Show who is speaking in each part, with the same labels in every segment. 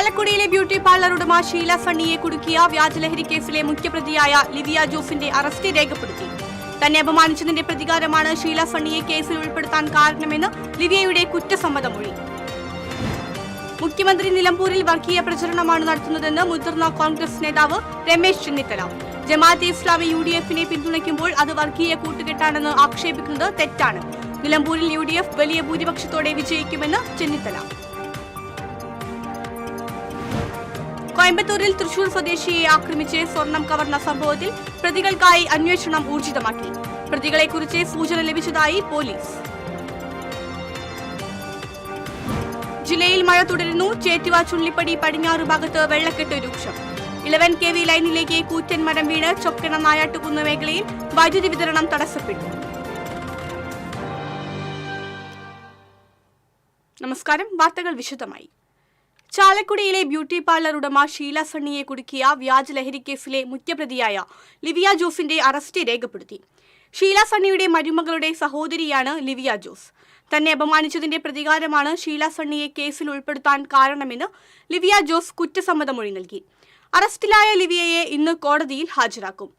Speaker 1: ചാലക്കുടിയിലെ beauty parlour ഉടമ ഷീല സണ്ണിയെ കുടുക്കിയ വ്യാജലഹരി കേസിലെ മുഖ്യപ്രതിയായ ലിവിയ ജോസിന്റെ അറസ്റ്റ് രേഖപ്പെടുത്തി. തന്നെ അപമാനിച്ചതിന്റെ പ്രതികാരമാണ് ഷീല സണ്ണിയെ കേസിൽ ഉൾപ്പെടുത്താൻ കാരണമെന്ന് ലിവിയയുടെ കുറ്റസമ്മതമൊഴി. മുഖ്യമന്ത്രി നിലമ്പൂരിൽ വർഗീയ പ്രചരണമാണ് നടത്തുന്നതെന്ന് മുതിർന്ന കോൺഗ്രസ് നേതാവ് രമേശ് ചെന്നിത്തല. ജമാഅത്തെ ഇസ്ലാമി UDF-നെ പിന്തുണയ്ക്കുമ്പോൾ അത് വർഗീയ കൂട്ടുകെട്ടാണെന്ന് ആക്ഷേപിക്കുന്നത് തെറ്റാണ്. നിലമ്പൂരിൽ UDF വലിയ ഭൂരിപക്ഷത്തോടെ വിജയിക്കുമെന്ന് ചെന്നിത്തല. കോയമ്പത്തൂരിൽ തൃശൂർ സ്വദേശിയെ ആക്രമിച്ച് സ്വർണം കവർന്ന സംഭവത്തിൽ പ്രതികൾക്കായി അന്വേഷണം ഊർജിതമാക്കി. പ്രതികളെക്കുറിച്ച് സൂചന ലഭിച്ചതായി പോലീസ്. ജില്ലയിൽ മഴ തുടരുന്നു. ചേറ്റുവ ചുള്ളിപ്പടി പടിഞ്ഞാറ് ഭാഗത്ത് വെള്ളക്കെട്ട് രൂക്ഷം. 11 kV ലൈനിലേക്ക് കൂറ്റൻ മരം വീണ് ചൊക്കണ നായാട്ടുകുന്ന് മേഖലയിൽ വൈദ്യുതി വിതരണം തടസ്സപ്പെട്ടു. നമസ്കാരം. വാർത്തകൾ വിശദമായി. ചാലക്കുടിയിലെ ബ്യൂട്ടി പാർലർ ഉടമ ഷീല സണ്ണിയെ കുടുക്കിയ വ്യാജലഹരി കേസിലെ മുഖ്യപ്രതിയായ ലിവിയ ജോസിന്റെ അറസ്റ്റ് രേഖപ്പെടുത്തി. ഷീല സണ്ണിയുടെ മരുമകളുടെ സഹോദരിയാണ് ലിവിയ ജോസ്. തന്നെ അപമാനിച്ചതിന്റെ പ്രതികാരമാണ് ഷീല സണ്ണിയെ കേസിൽ ഉൾപ്പെടുത്താൻ കാരണമെന്ന് ലിവിയ ജോസ് കുറ്റസമ്മതമൊഴി നൽകി. അറസ്റ്റിലായ ലിവിയയെ ഇന്ന് കോടതിയിൽ ഹാജരാക്കും.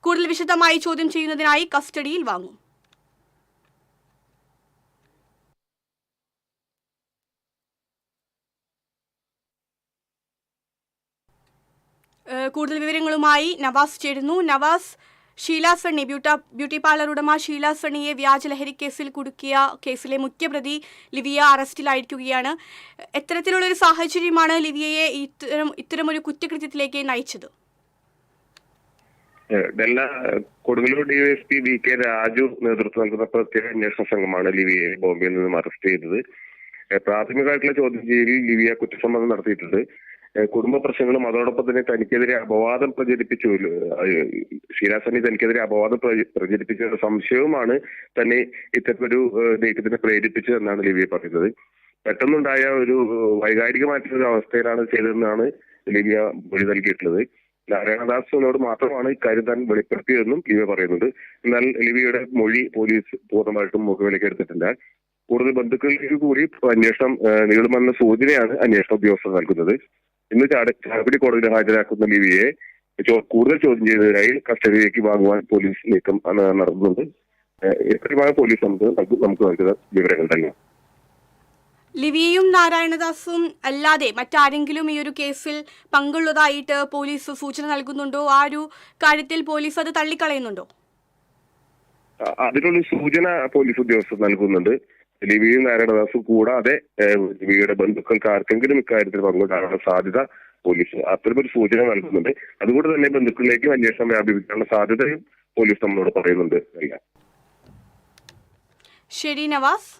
Speaker 1: കൂടുതൽ വിശദമായി ചോദ്യം ചെയ്യുന്നതിനായി കസ്റ്റഡിയിൽ വാങ്ങും. കൂടുതൽ വിവരങ്ങളുമായി നവാസ് ചേരുന്നു. നവാസ്, ഷീല സണ്ണി ബ്യൂട്ടി പാർലർ ഉടമ ഷീല സണ്ണിയെ വ്യാജലഹരി കേസിൽ കുടുക്കിയ കേസിലെ മുഖ്യപ്രതി ലിവിയ അറസ്റ്റിലായിരിക്കുകയാണ്. എത്തരത്തിലുള്ളൊരു സാഹചര്യമാണ് ലിവിയയെ ഇത്തരമൊരു കുറ്റകൃത്യത്തിലേക്ക് നയിച്ചത്?
Speaker 2: കൊടുങ്ങല്ലൂർ DYSP VK രാജു നേതൃത്വം നൽകുന്ന പ്രത്യേക അന്വേഷണ സംഘമാണ് ലിവിയയെ ബോംബെയിൽ നിന്നും അറസ്റ്റ് ചെയ്തത്. പ്രാഥമികമായിട്ടുള്ള ചോദ്യം ചെയ്യലിൽ ലിവിയ കുറ്റസമ്മതം നടത്തിയിട്ടുണ്ട്. കുടുംബ പ്രശ്നങ്ങളും അതോടൊപ്പം തന്നെ തനിക്കെതിരെ അപവാദം പ്രചരിപ്പിച്ചു, ഷീല സണ്ണി തനിക്കെതിരെ അപവാദം പ്രചരിപ്പിച്ച സംശയവുമാണ് തന്നെ ഇത്തരമൊരു നീക്കത്തിന് പ്രേരിപ്പിച്ചതെന്നാണ് ലിവിയ പറയുന്നത്. പെട്ടെന്നുണ്ടായ ഒരു വൈകാരികമായിട്ടുള്ള അവസ്ഥയിലാണ് ചെയ്തതെന്നാണ് ലിവിയ മൊഴി നൽകിയിട്ടുള്ളത്. നാരായണദാസിനോട് മാത്രമാണ് ഇക്കാര്യം താൻ വെളിപ്പെടുത്തിയതെന്നും ലിവിയ പറയുന്നുണ്ട്. എന്നാൽ ലിവിയയുടെ മൊഴി പോലീസ് പൂർണ്ണമായിട്ടും മുഖവിലേക്ക് എടുത്തിട്ടില്ല. കൂടുതൽ ബന്ധുക്കളിലേക്ക് കൂടി അന്വേഷണം നീളുമെന്ന സൂചനയാണ് അന്വേഷണ ഉദ്യോഗസ്ഥർ നൽകുന്നത്. ഇന്ന് ചാലക്കുടി കോടതിയിൽ ഹാജരാക്കുന്ന ലിവിയെ കൂടുതൽ ചോദ്യം ചെയ്തതിനായി കസ്റ്റഡിയിലേക്ക് വാങ്ങുവാൻ പോലീസ് നീക്കം നടത്തുന്നുണ്ട്. എത്രയുമാണ് പോലീസ് നമുക്ക് നൽകുന്ന വിവരങ്ങൾ തന്നെ.
Speaker 1: ലിവിയയും നാരായണദാസും അല്ലാതെ മറ്റാരെങ്കിലും ഈ ഒരു കേസിൽ പങ്കുള്ളതായിട്ട് പോലീസ് സൂചന നൽകുന്നുണ്ടോ? ആ ഒരു കാര്യത്തിൽ പോലീസ് അത് തള്ളിക്കളയുന്നുണ്ടോ?
Speaker 2: അതിനുള്ള സൂചന പോലീസ് ഉദ്യോഗസ്ഥർ നൽകുന്നുണ്ട്. ലിവിയും നാരായണദാസും കൂടാതെ ലിവിയുടെ ബന്ധുക്കൾക്ക് ആർക്കെങ്കിലും ഇക്കാര്യത്തിൽ പങ്കുകൊണ്ടാകാനുള്ള സാധ്യത പോലീസ് അത്തരമൊരു സൂചന നൽകുന്നുണ്ട്. അതുകൊണ്ട് തന്നെ ബന്ധുക്കളിലേക്കും അന്വേഷണം വ്യാപിപ്പിക്കാനുള്ള സാധ്യതയും പോലീസ് നമ്മളോട് പറയുന്നുണ്ട്.
Speaker 1: ശരി നവാസ്.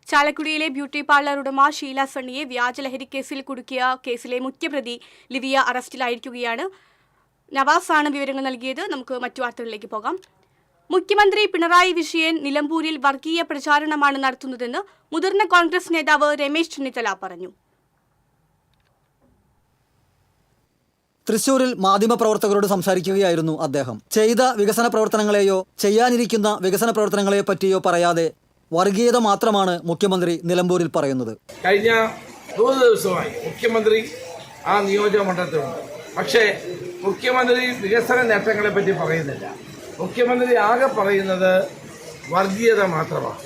Speaker 1: ചാലക്കുടിയിലെ ബ്യൂട്ടി പാർലർ ഉടമ ഷീല സണ്ണിയെ വ്യാജലഹരി കേസിൽ കുടുക്കിയ കേസിലെ മുഖ്യപ്രതി ലിവിയ അറസ്റ്റിലായിരിക്കുകയാണ്. നവാസാണ് വിവരങ്ങൾ നൽകിയത്. നമുക്ക് മറ്റു വാർത്തകളിലേക്ക് പോകാം. മുഖ്യമന്ത്രി പിണറായി വിജയൻ നിലമ്പൂരിൽ വർഗീയ പ്രചാരണമാണ് നടത്തുന്നതെന്ന് മുതിർന്ന കോൺഗ്രസ് നേതാവ് രമേശ് ചെന്നിത്തല പറഞ്ഞു.
Speaker 3: തൃശൂരിൽ മാധ്യമപ്രവർത്തകരോട് സംസാരിക്കുകയായിരുന്നു അദ്ദേഹം. ചെയ്ത വികസന പ്രവർത്തനങ്ങളെയോ ചെയ്യാനിരിക്കുന്ന വികസന പ്രവർത്തനങ്ങളെയോ പറ്റിയോ പറയാതെ വർഗീയത മാത്രമാണ് മുഖ്യമന്ത്രി നിലമ്പൂരിൽ പറയുന്നത്.
Speaker 4: കഴിഞ്ഞ 3 ദിവസമായി മുഖ്യമന്ത്രി ആ നിയോജക മണ്ഡലത്തിലുണ്ട്. പക്ഷേ മുഖ്യമന്ത്രി വികസന നേട്ടങ്ങളെ പറ്റി പറയുന്നില്ല. മുഖ്യമന്ത്രി ആകെ പറയുന്നത് വർഗീയത മാത്രമാണ്.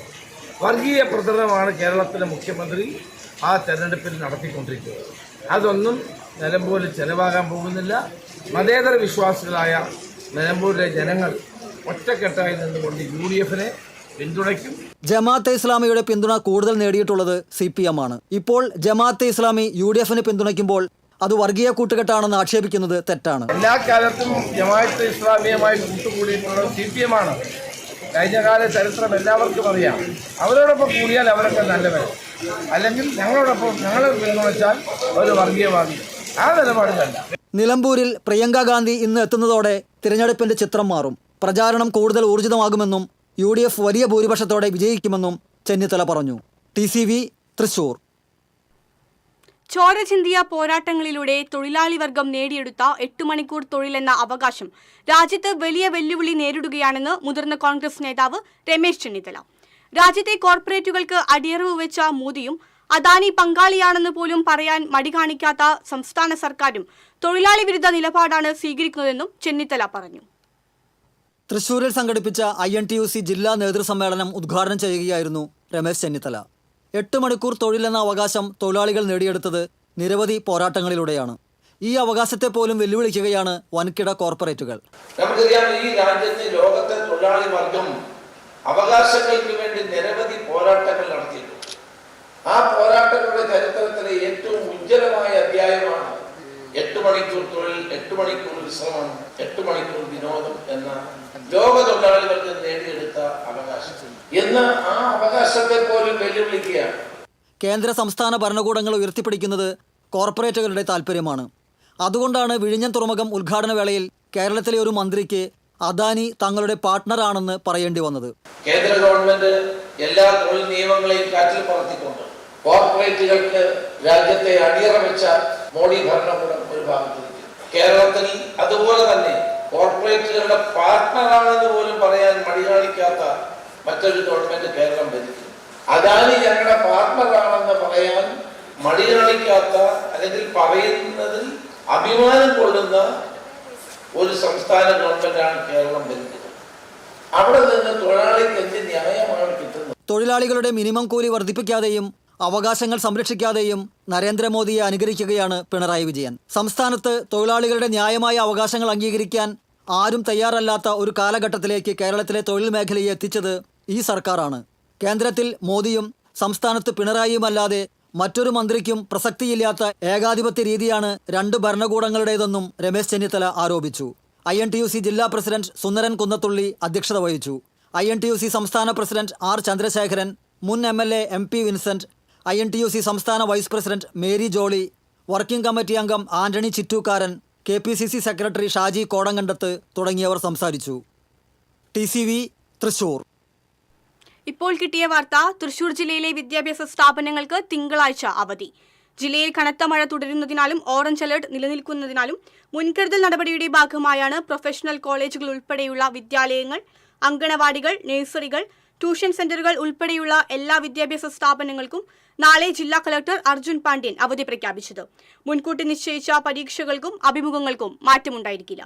Speaker 4: വർഗീയ പ്രചരണമാണ് കേരളത്തിലെ മുഖ്യമന്ത്രി ആ തെരഞ്ഞെടുപ്പിൽ നടത്തിക്കൊണ്ടിരിക്കുന്നത്. അതൊന്നും നിലമ്പൂരിൽ ചെലവാകാൻ പോകുന്നില്ല. മതേതര വിശ്വാസികളായ നിലമ്പൂരിലെ ജനങ്ങൾ ഒറ്റക്കെട്ടായി നിന്നുകൊണ്ട് UDF-നെ പിന്തുണയ്ക്കും.
Speaker 3: ജമാഅത്തെ ഇസ്ലാമിയുടെ പിന്തുണ കൂടുതൽ നേടിയിട്ടുള്ളത് CPM ആണ്. ഇപ്പോൾ ജമാഅത്തെ ഇസ്ലാമി UDF-നെ പിന്തുണയ്ക്കുമ്പോൾ അത് വർഗീയ കൂട്ടുകെട്ടാണെന്ന് ആക്ഷേപിക്കുന്നത് തെറ്റാണ്.
Speaker 4: എല്ലാ കാലത്തും ജമാഅത്തെ ഇസ്ലാമിയുമായി കൂട്ടുകൂടിയിട്ടുള്ളത് CPM ആണ്. കഴിഞ്ഞകാല ചരിത്രം എല്ലാവർക്കും അറിയാം. അവരോടൊപ്പം കൂടിയാൽ അവരൊക്കെ നല്ലവരും, അല്ലെങ്കിൽ ഞങ്ങളെ പിന്തുണച്ചാൽ ഒരു വർഗീയവാദി. ആ നിലപാടിലല്ല.
Speaker 3: നിലമ്പൂരിൽ പ്രിയങ്ക ഗാന്ധി ഇന്ന് എത്തുന്നതോടെ തിരഞ്ഞെടുപ്പിന്റെ ചിത്രം മാറും. പ്രചാരണം കൂടുതൽ ഊർജിതമാകുമെന്നും UDF വലിയ ഭൂരിപക്ഷത്തോടെ വിജയിക്കുമെന്നും ചെന്നിത്തല പറഞ്ഞു. TCV തൃശൂർ.
Speaker 1: ചോര ചിന്തിയ പോരാട്ടങ്ങളിലൂടെ തൊഴിലാളി വർഗം നേടിയെടുത്ത 8 മണിക്കൂർ തൊഴിലെന്ന അവകാശം രാജ്യത്ത് വലിയ വെല്ലുവിളി നേരിടുകയാണെന്ന് മുതിർന്ന കോൺഗ്രസ് നേതാവ് രമേശ് ചെന്നിത്തല. രാജ്യത്തെ കോർപ്പറേറ്റുകൾക്ക് അടിയറവ് വെച്ച മോദിയും അദാനി പങ്കാളിയാണെന്ന് പോലും പറയാൻ മടി കാണിക്കാത്ത സംസ്ഥാന സർക്കാരും തൊഴിലാളി വിരുദ്ധ നിലപാടാണ് സ്വീകരിക്കുന്നതെന്നും ചെന്നിത്തല പറഞ്ഞു.
Speaker 3: തൃശൂരിൽ സംഘടിപ്പിച്ച INTUC ജില്ലാ നേതൃസമ്മേളനം ഉദ്ഘാടനം ചെയ്യുകയായിരുന്നു രമേശ് ചെന്നിത്തല. 8 മണിക്കൂർ തൊഴിലെന്ന അവകാശം തൊഴിലാളികൾ നേടിയെടുത്തത് നിരവധി പോരാട്ടങ്ങളിലൂടെയാണ്. ഈ അവകാശത്തെ പോലും വെല്ലുവിളിക്കുകയാണ് വൻകിട കോർപ്പറേറ്റുകൾ.
Speaker 5: നമുക്കറിയാം, ഈ രാജ്യത്തെ ലോകത്തെ തൊഴിലാളി വർഗം അവകാശങ്ങൾക്ക് വേണ്ടി നിരവധി പോരാട്ടങ്ങൾ നടത്തിയിട്ടുണ്ട്. ആ പോരാട്ടങ്ങളുടെ ചരിത്രത്തിലെ ഏറ്റവും ഉജ്ജ്വലമായ അധ്യായമാണ് 8 മണിക്കൂർ തൊഴിൽ, 8 മണിക്കൂർ വിശ്രമം, 8 മണിക്കൂർ വിനോദം എന്ന ലോക തൊഴിലാളികൾക്ക് നേടിയെടുത്ത അവകാശം. എന്ന് ആ അവകാശത്തെ പോലും വെല്ലുവിളിക്കുകയാണ്.
Speaker 3: കേന്ദ്ര സംസ്ഥാന ഭരണകൂടങ്ങൾ ഉയർത്തിപ്പിടിക്കുന്നത് കോർപ്പറേറ്റുകളുടെ താൽപ്പര്യമാണ്. അതുകൊണ്ടാണ് വിഴിഞ്ഞം തുറമുഖം ഉദ്ഘാടന വേളയിൽ കേരളത്തിലെ ഒരു മന്ത്രിക്ക് അദാനി തങ്ങളുടെ പാർട്ട്ണറാണെന്ന് പറയേണ്ടി വന്നത്.
Speaker 5: കേന്ദ്ര ഗവൺമെന്റ് എല്ലാ തൊഴിൽ നിയമങ്ങളെയും കാറ്റിൽ പറത്തിക്കൊണ്ട് കോർപ്പറേറ്റുകൾക്ക് രാജ്യത്തെ അടിയറ വെച്ച മോഡി ഭരണകൂടം ഒരു ഭാഗത്തിരിക്കും. കേരളത്തിൽ അതുപോലെ തന്നെ കോർപ്പറേറ്റുകളുടെ പാർട്ട്ണറാണെന്ന് പോലും പറയാൻ മടികാണിക്കാത്ത മറ്റൊരു ഗവൺമെന്റ് കേരളം ഭരിക്കും. അദാനി ഞങ്ങളുടെ പാർട്ട്ണറാണെന്ന് പറയാൻ മടികാണിക്കാത്ത, അല്ലെങ്കിൽ പറയുന്നതിൽ അഭിമാനം കൊള്ളുന്ന ഒരു സംസ്ഥാന ഗവൺമെന്റാണ് കേരളം ഭരിക്കുന്നത്. അവിടെ നിന്ന് തൊഴിലാളിക്ക് എന്ത് ന്യായമാണ് കിട്ടുന്നത്?
Speaker 3: തൊഴിലാളികളുടെ മിനിമം കൂലി വർദ്ധിപ്പിക്കാതെയും അവകാശങ്ങൾ സംരക്ഷിക്കാതെയും നരേന്ദ്രമോദിയെ അനുകരിക്കുകയാണ് പിണറായി വിജയൻ. സംസ്ഥാനത്ത് തൊഴിലാളികളുടെ ന്യായമായ അവകാശങ്ങൾ അംഗീകരിക്കാൻ ആരും തയ്യാറല്ലാത്ത ഒരു കാലഘട്ടത്തിലേക്ക് കേരളത്തിലെ തൊഴിൽ മേഖലയെ എത്തിച്ചത് ഈ സർക്കാരാണ്. കേന്ദ്രത്തിൽ മോദിയും സംസ്ഥാനത്ത് പിണറായിയുമല്ലാതെ മറ്റൊരു മന്ത്രിക്കും പ്രസക്തിയില്ലാത്ത ഏകാധിപത്യ രീതിയാണ് 2 ഭരണകൂടങ്ങളുടേതെന്നും രമേശ് ചെന്നിത്തല ആരോപിച്ചു. INTUC ജില്ലാ പ്രസിഡന്റ് സുന്ദരൻ കുന്നത്തുള്ളി അധ്യക്ഷത വഹിച്ചു. INTUC സംസ്ഥാന പ്രസിഡന്റ് R ചന്ദ്രശേഖരൻ, മുൻ MLA MP വിൻസെന്റ്, INTUC സംസ്ഥാന vice president Mary Jolly, working committee അംഗം Antony Chittookaran, KPCC secretary Shaji Kodankandath തുടങ്ങിയവർ സംസാരിച്ചു. TCV തൃശൂർ.
Speaker 1: ഇപ്പോൾ കിട്ടിയ വാർത്ത. തൃശൂർ ജില്ലയിലെ വിദ്യാഭ്യാസ സ്ഥാപനങ്ങൾക്ക് തിങ്കളാഴ്ച അവധി. ജില്ലയിൽ കനത്ത മഴ തുടരുന്നതിനാലും ഓറഞ്ച് അലർട്ട് നിലനിൽക്കുന്നതിനാലും മുൻകരുതൽ നടപടിയുടെ ഭാഗമായാണ് പ്രൊഫഷണൽ കോളേജുകൾ ഉൾപ്പെടെയുള്ള വിദ്യാലയങ്ങൾ, അങ്കണവാടികൾ, നഴ്സറികൾ, ട്യൂഷൻ സെന്ററുകൾ ഉൾപ്പെടെയുള്ള എല്ലാ വിദ്യാഭ്യാസ സ്ഥാപനങ്ങൾക്കും നാളെ ജില്ലാ കളക്ടർ അർജുൻ പാണ്ഡ്യൻ അവധി പ്രഖ്യാപിച്ചത്. മുൻകൂട്ടി നിശ്ചയിച്ച പരീക്ഷകൾക്കും അഭിമുഖങ്ങൾക്കും മാറ്റമുണ്ടായിരിക്കില്ല.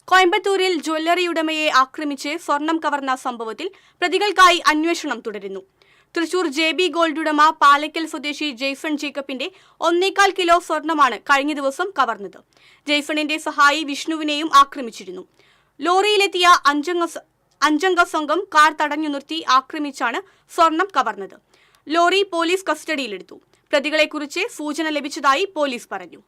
Speaker 1: കോയമ്പത്തൂരിൽ ജ്വല്ലറി ഉടമയെ ആക്രമിച്ച് സ്വർണം കവർന്ന സംഭവത്തിൽ പ്രതികൾക്കായി അന്വേഷണം തുടരുന്നു. തൃശൂർ JB ഗോൾഡ് ഉടമ പാലക്കൽ സ്വദേശി ജെയ്സൺ ജേക്കബിന്റെ 1.25 കിലോ സ്വർണമാണ് കഴിഞ്ഞ ദിവസം കവർന്നത്. ജെയ്സണിന്റെ സഹായി വിഷ്ണുവിനെയും ആക്രമിച്ചിരുന്നു. ലോറിയിലെത്തിയ അഞ്ചംഗ സംഘം കാർ തടഞ്ഞു നിർത്തി ആക്രമിച്ചാണ് സ്വർണം കവർന്നത്. ലോറി പോലീസ് കസ്റ്റഡിയിലെടുത്തു. പ്രതികളെക്കുറിച്ച് സൂചന ലഭിച്ചതായി പോലീസ് പറഞ്ഞു.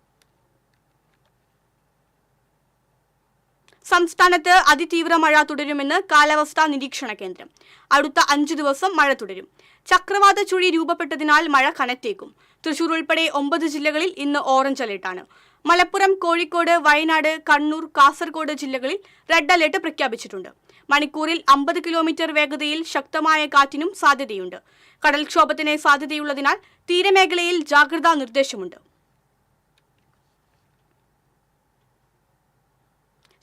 Speaker 1: സംസ്ഥാനത്ത് അതിതീവ്ര മഴ തുടരുമെന്ന് കാലാവസ്ഥാ നിരീക്ഷണ കേന്ദ്രം. അടുത്ത 5 ദിവസം മഴ തുടരും. ചക്രവാത ചുഴി രൂപപ്പെട്ടതിനാൽ മഴ കനത്തേക്കും. തൃശൂർ ഉൾപ്പെടെ 9 ജില്ലകളിൽ ഇന്ന് ഓറഞ്ച് അലർട്ടാണ്. മലപ്പുറം, കോഴിക്കോട്, വയനാട്, കണ്ണൂർ, കാസർഗോഡ് ജില്ലകളിൽ റെഡ് അലർട്ട് പ്രഖ്യാപിച്ചിട്ടുണ്ട്. മണിക്കൂറിൽ 50 കിലോമീറ്റർ വേഗതയിൽ ശക്തമായ കാറ്റിനും സാധ്യതയുണ്ട്. കടൽക്ഷോഭത്തിന് സാധ്യതയുള്ളതിനാൽ തീരമേഖലയിൽ ജാഗ്രതാ നിർദ്ദേശമുണ്ട്.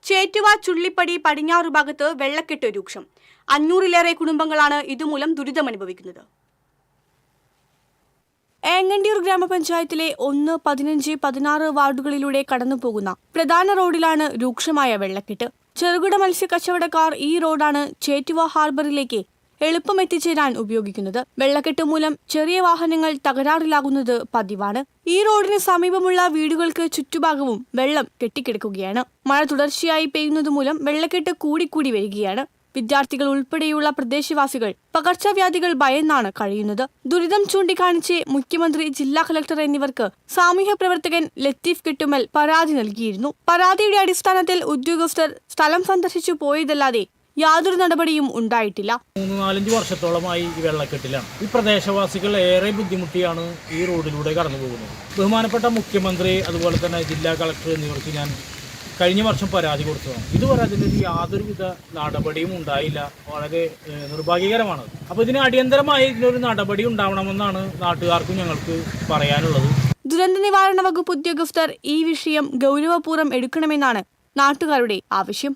Speaker 1: ചേറ്റുവ ചുള്ളിപ്പടി പടിഞ്ഞാറു ഭാഗത്ത് വെള്ളക്കെട്ട് രൂക്ഷം. 500-ലേറെ കുടുംബങ്ങളാണ് ഇതുമൂലം ദുരിതമനുഭവിക്കുന്നത്. ഏങ്ങണ്ടിയൂർ ഗ്രാമപഞ്ചായത്തിലെ 1, 15, 16 വാർഡുകളിലൂടെ കടന്നുപോകുന്ന പ്രധാന റോഡിലാണ് രൂക്ഷമായ വെള്ളക്കെട്ട്. ചെറുകിട മത്സ്യ കച്ചവടക്കാർ ഈ റോഡാണ് ചേറ്റുവ ഹാർബറിലേക്ക് എളുപ്പം എത്തിച്ചേരാൻ ഉപയോഗിക്കുന്നത്. വെള്ളക്കെട്ട് മൂലം ചെറിയ വാഹനങ്ങൾ തകരാറിലാകുന്നത് പതിവാണ്. ഈ റോഡിന് സമീപമുള്ള വീടുകൾക്ക് ചുറ്റുഭാഗവും വെള്ളം കെട്ടിക്കിടക്കുകയാണ്. മഴ തുടർച്ചയായി പെയ്യുന്നതുമൂലം വെള്ളക്കെട്ട് കൂടിക്കൂടി വരികയാണ്. വിദ്യാർത്ഥികൾ ഉൾപ്പെടെയുള്ള പ്രദേശവാസികൾ പകർച്ചവ്യാധികൾ ഭയന്നാണ് കഴിയുന്നത്. ദുരിതം ചൂണ്ടിക്കാണിച്ച് മുഖ്യമന്ത്രി, ജില്ലാ കളക്ടർ എന്നിവർക്ക് സാമൂഹ്യ പ്രവർത്തകൻ ലത്തീഫ് കെട്ടുമൽ പരാതി നൽകിയിരുന്നു. പരാതിയുടെ അടിസ്ഥാനത്തിൽ ഉദ്യോഗസ്ഥർ സ്ഥലം സന്ദർശിച്ചു പോയതല്ലാതെ യാതൊരു നടപടിയും ഉണ്ടായിട്ടില്ല.
Speaker 6: 3-4 വർഷത്തോളമായി ഈ വെള്ളക്കെട്ടിലാണ്. ഈ പ്രദേശവാസികൾ ഏറെ ബുദ്ധിമുട്ടിയാണ് ഈ റോഡിലൂടെ കടന്നു പോകുന്നത്. ബഹുമാനപ്പെട്ട മുഖ്യമന്ത്രി, അതുപോലെ തന്നെ ജില്ലാ കളക്ടർ എന്നിവർക്ക് ഞാൻ കഴിഞ്ഞ വർഷം പരാതി കൊടുത്തതാണ്. ഇതുവരെ അതിന് യാതൊരുവിധ നടപടിയും ഉണ്ടായില്ല. വളരെ നിർഭാഗ്യകരമാണ്. അപ്പോൾ ഇതിന് അടിയന്തരമായി ഇതിനൊരു നടപടി ഉണ്ടാവണമെന്നാണ് നാട്ടുകാർക്കും ഞങ്ങൾക്ക് പറയാനുള്ളത്.
Speaker 1: ദുരന്ത നിവാരണ വകുപ്പ് ഉദ്യോഗസ്ഥർ ഈ വിഷയം ഗൗരവപൂർവ്വം എടുക്കണമെന്നാണ് നാട്ടുകാരുടെ ആവശ്യം.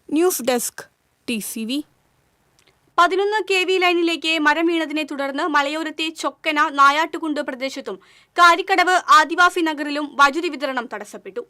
Speaker 1: News desk TCV. 11 kV ലൈനിലേക്ക് മരം വീണതിനെ തുടർന്ന് മലയോരത്തെ ചൊക്കന, നായാട്ടുകുണ്ട് പ്രദേശത്തും കാരിക്കടവ് ആദിവാസി നഗറിലും വൈദ്യുതി വിതരണം തടസ്സപ്പെട്ടു.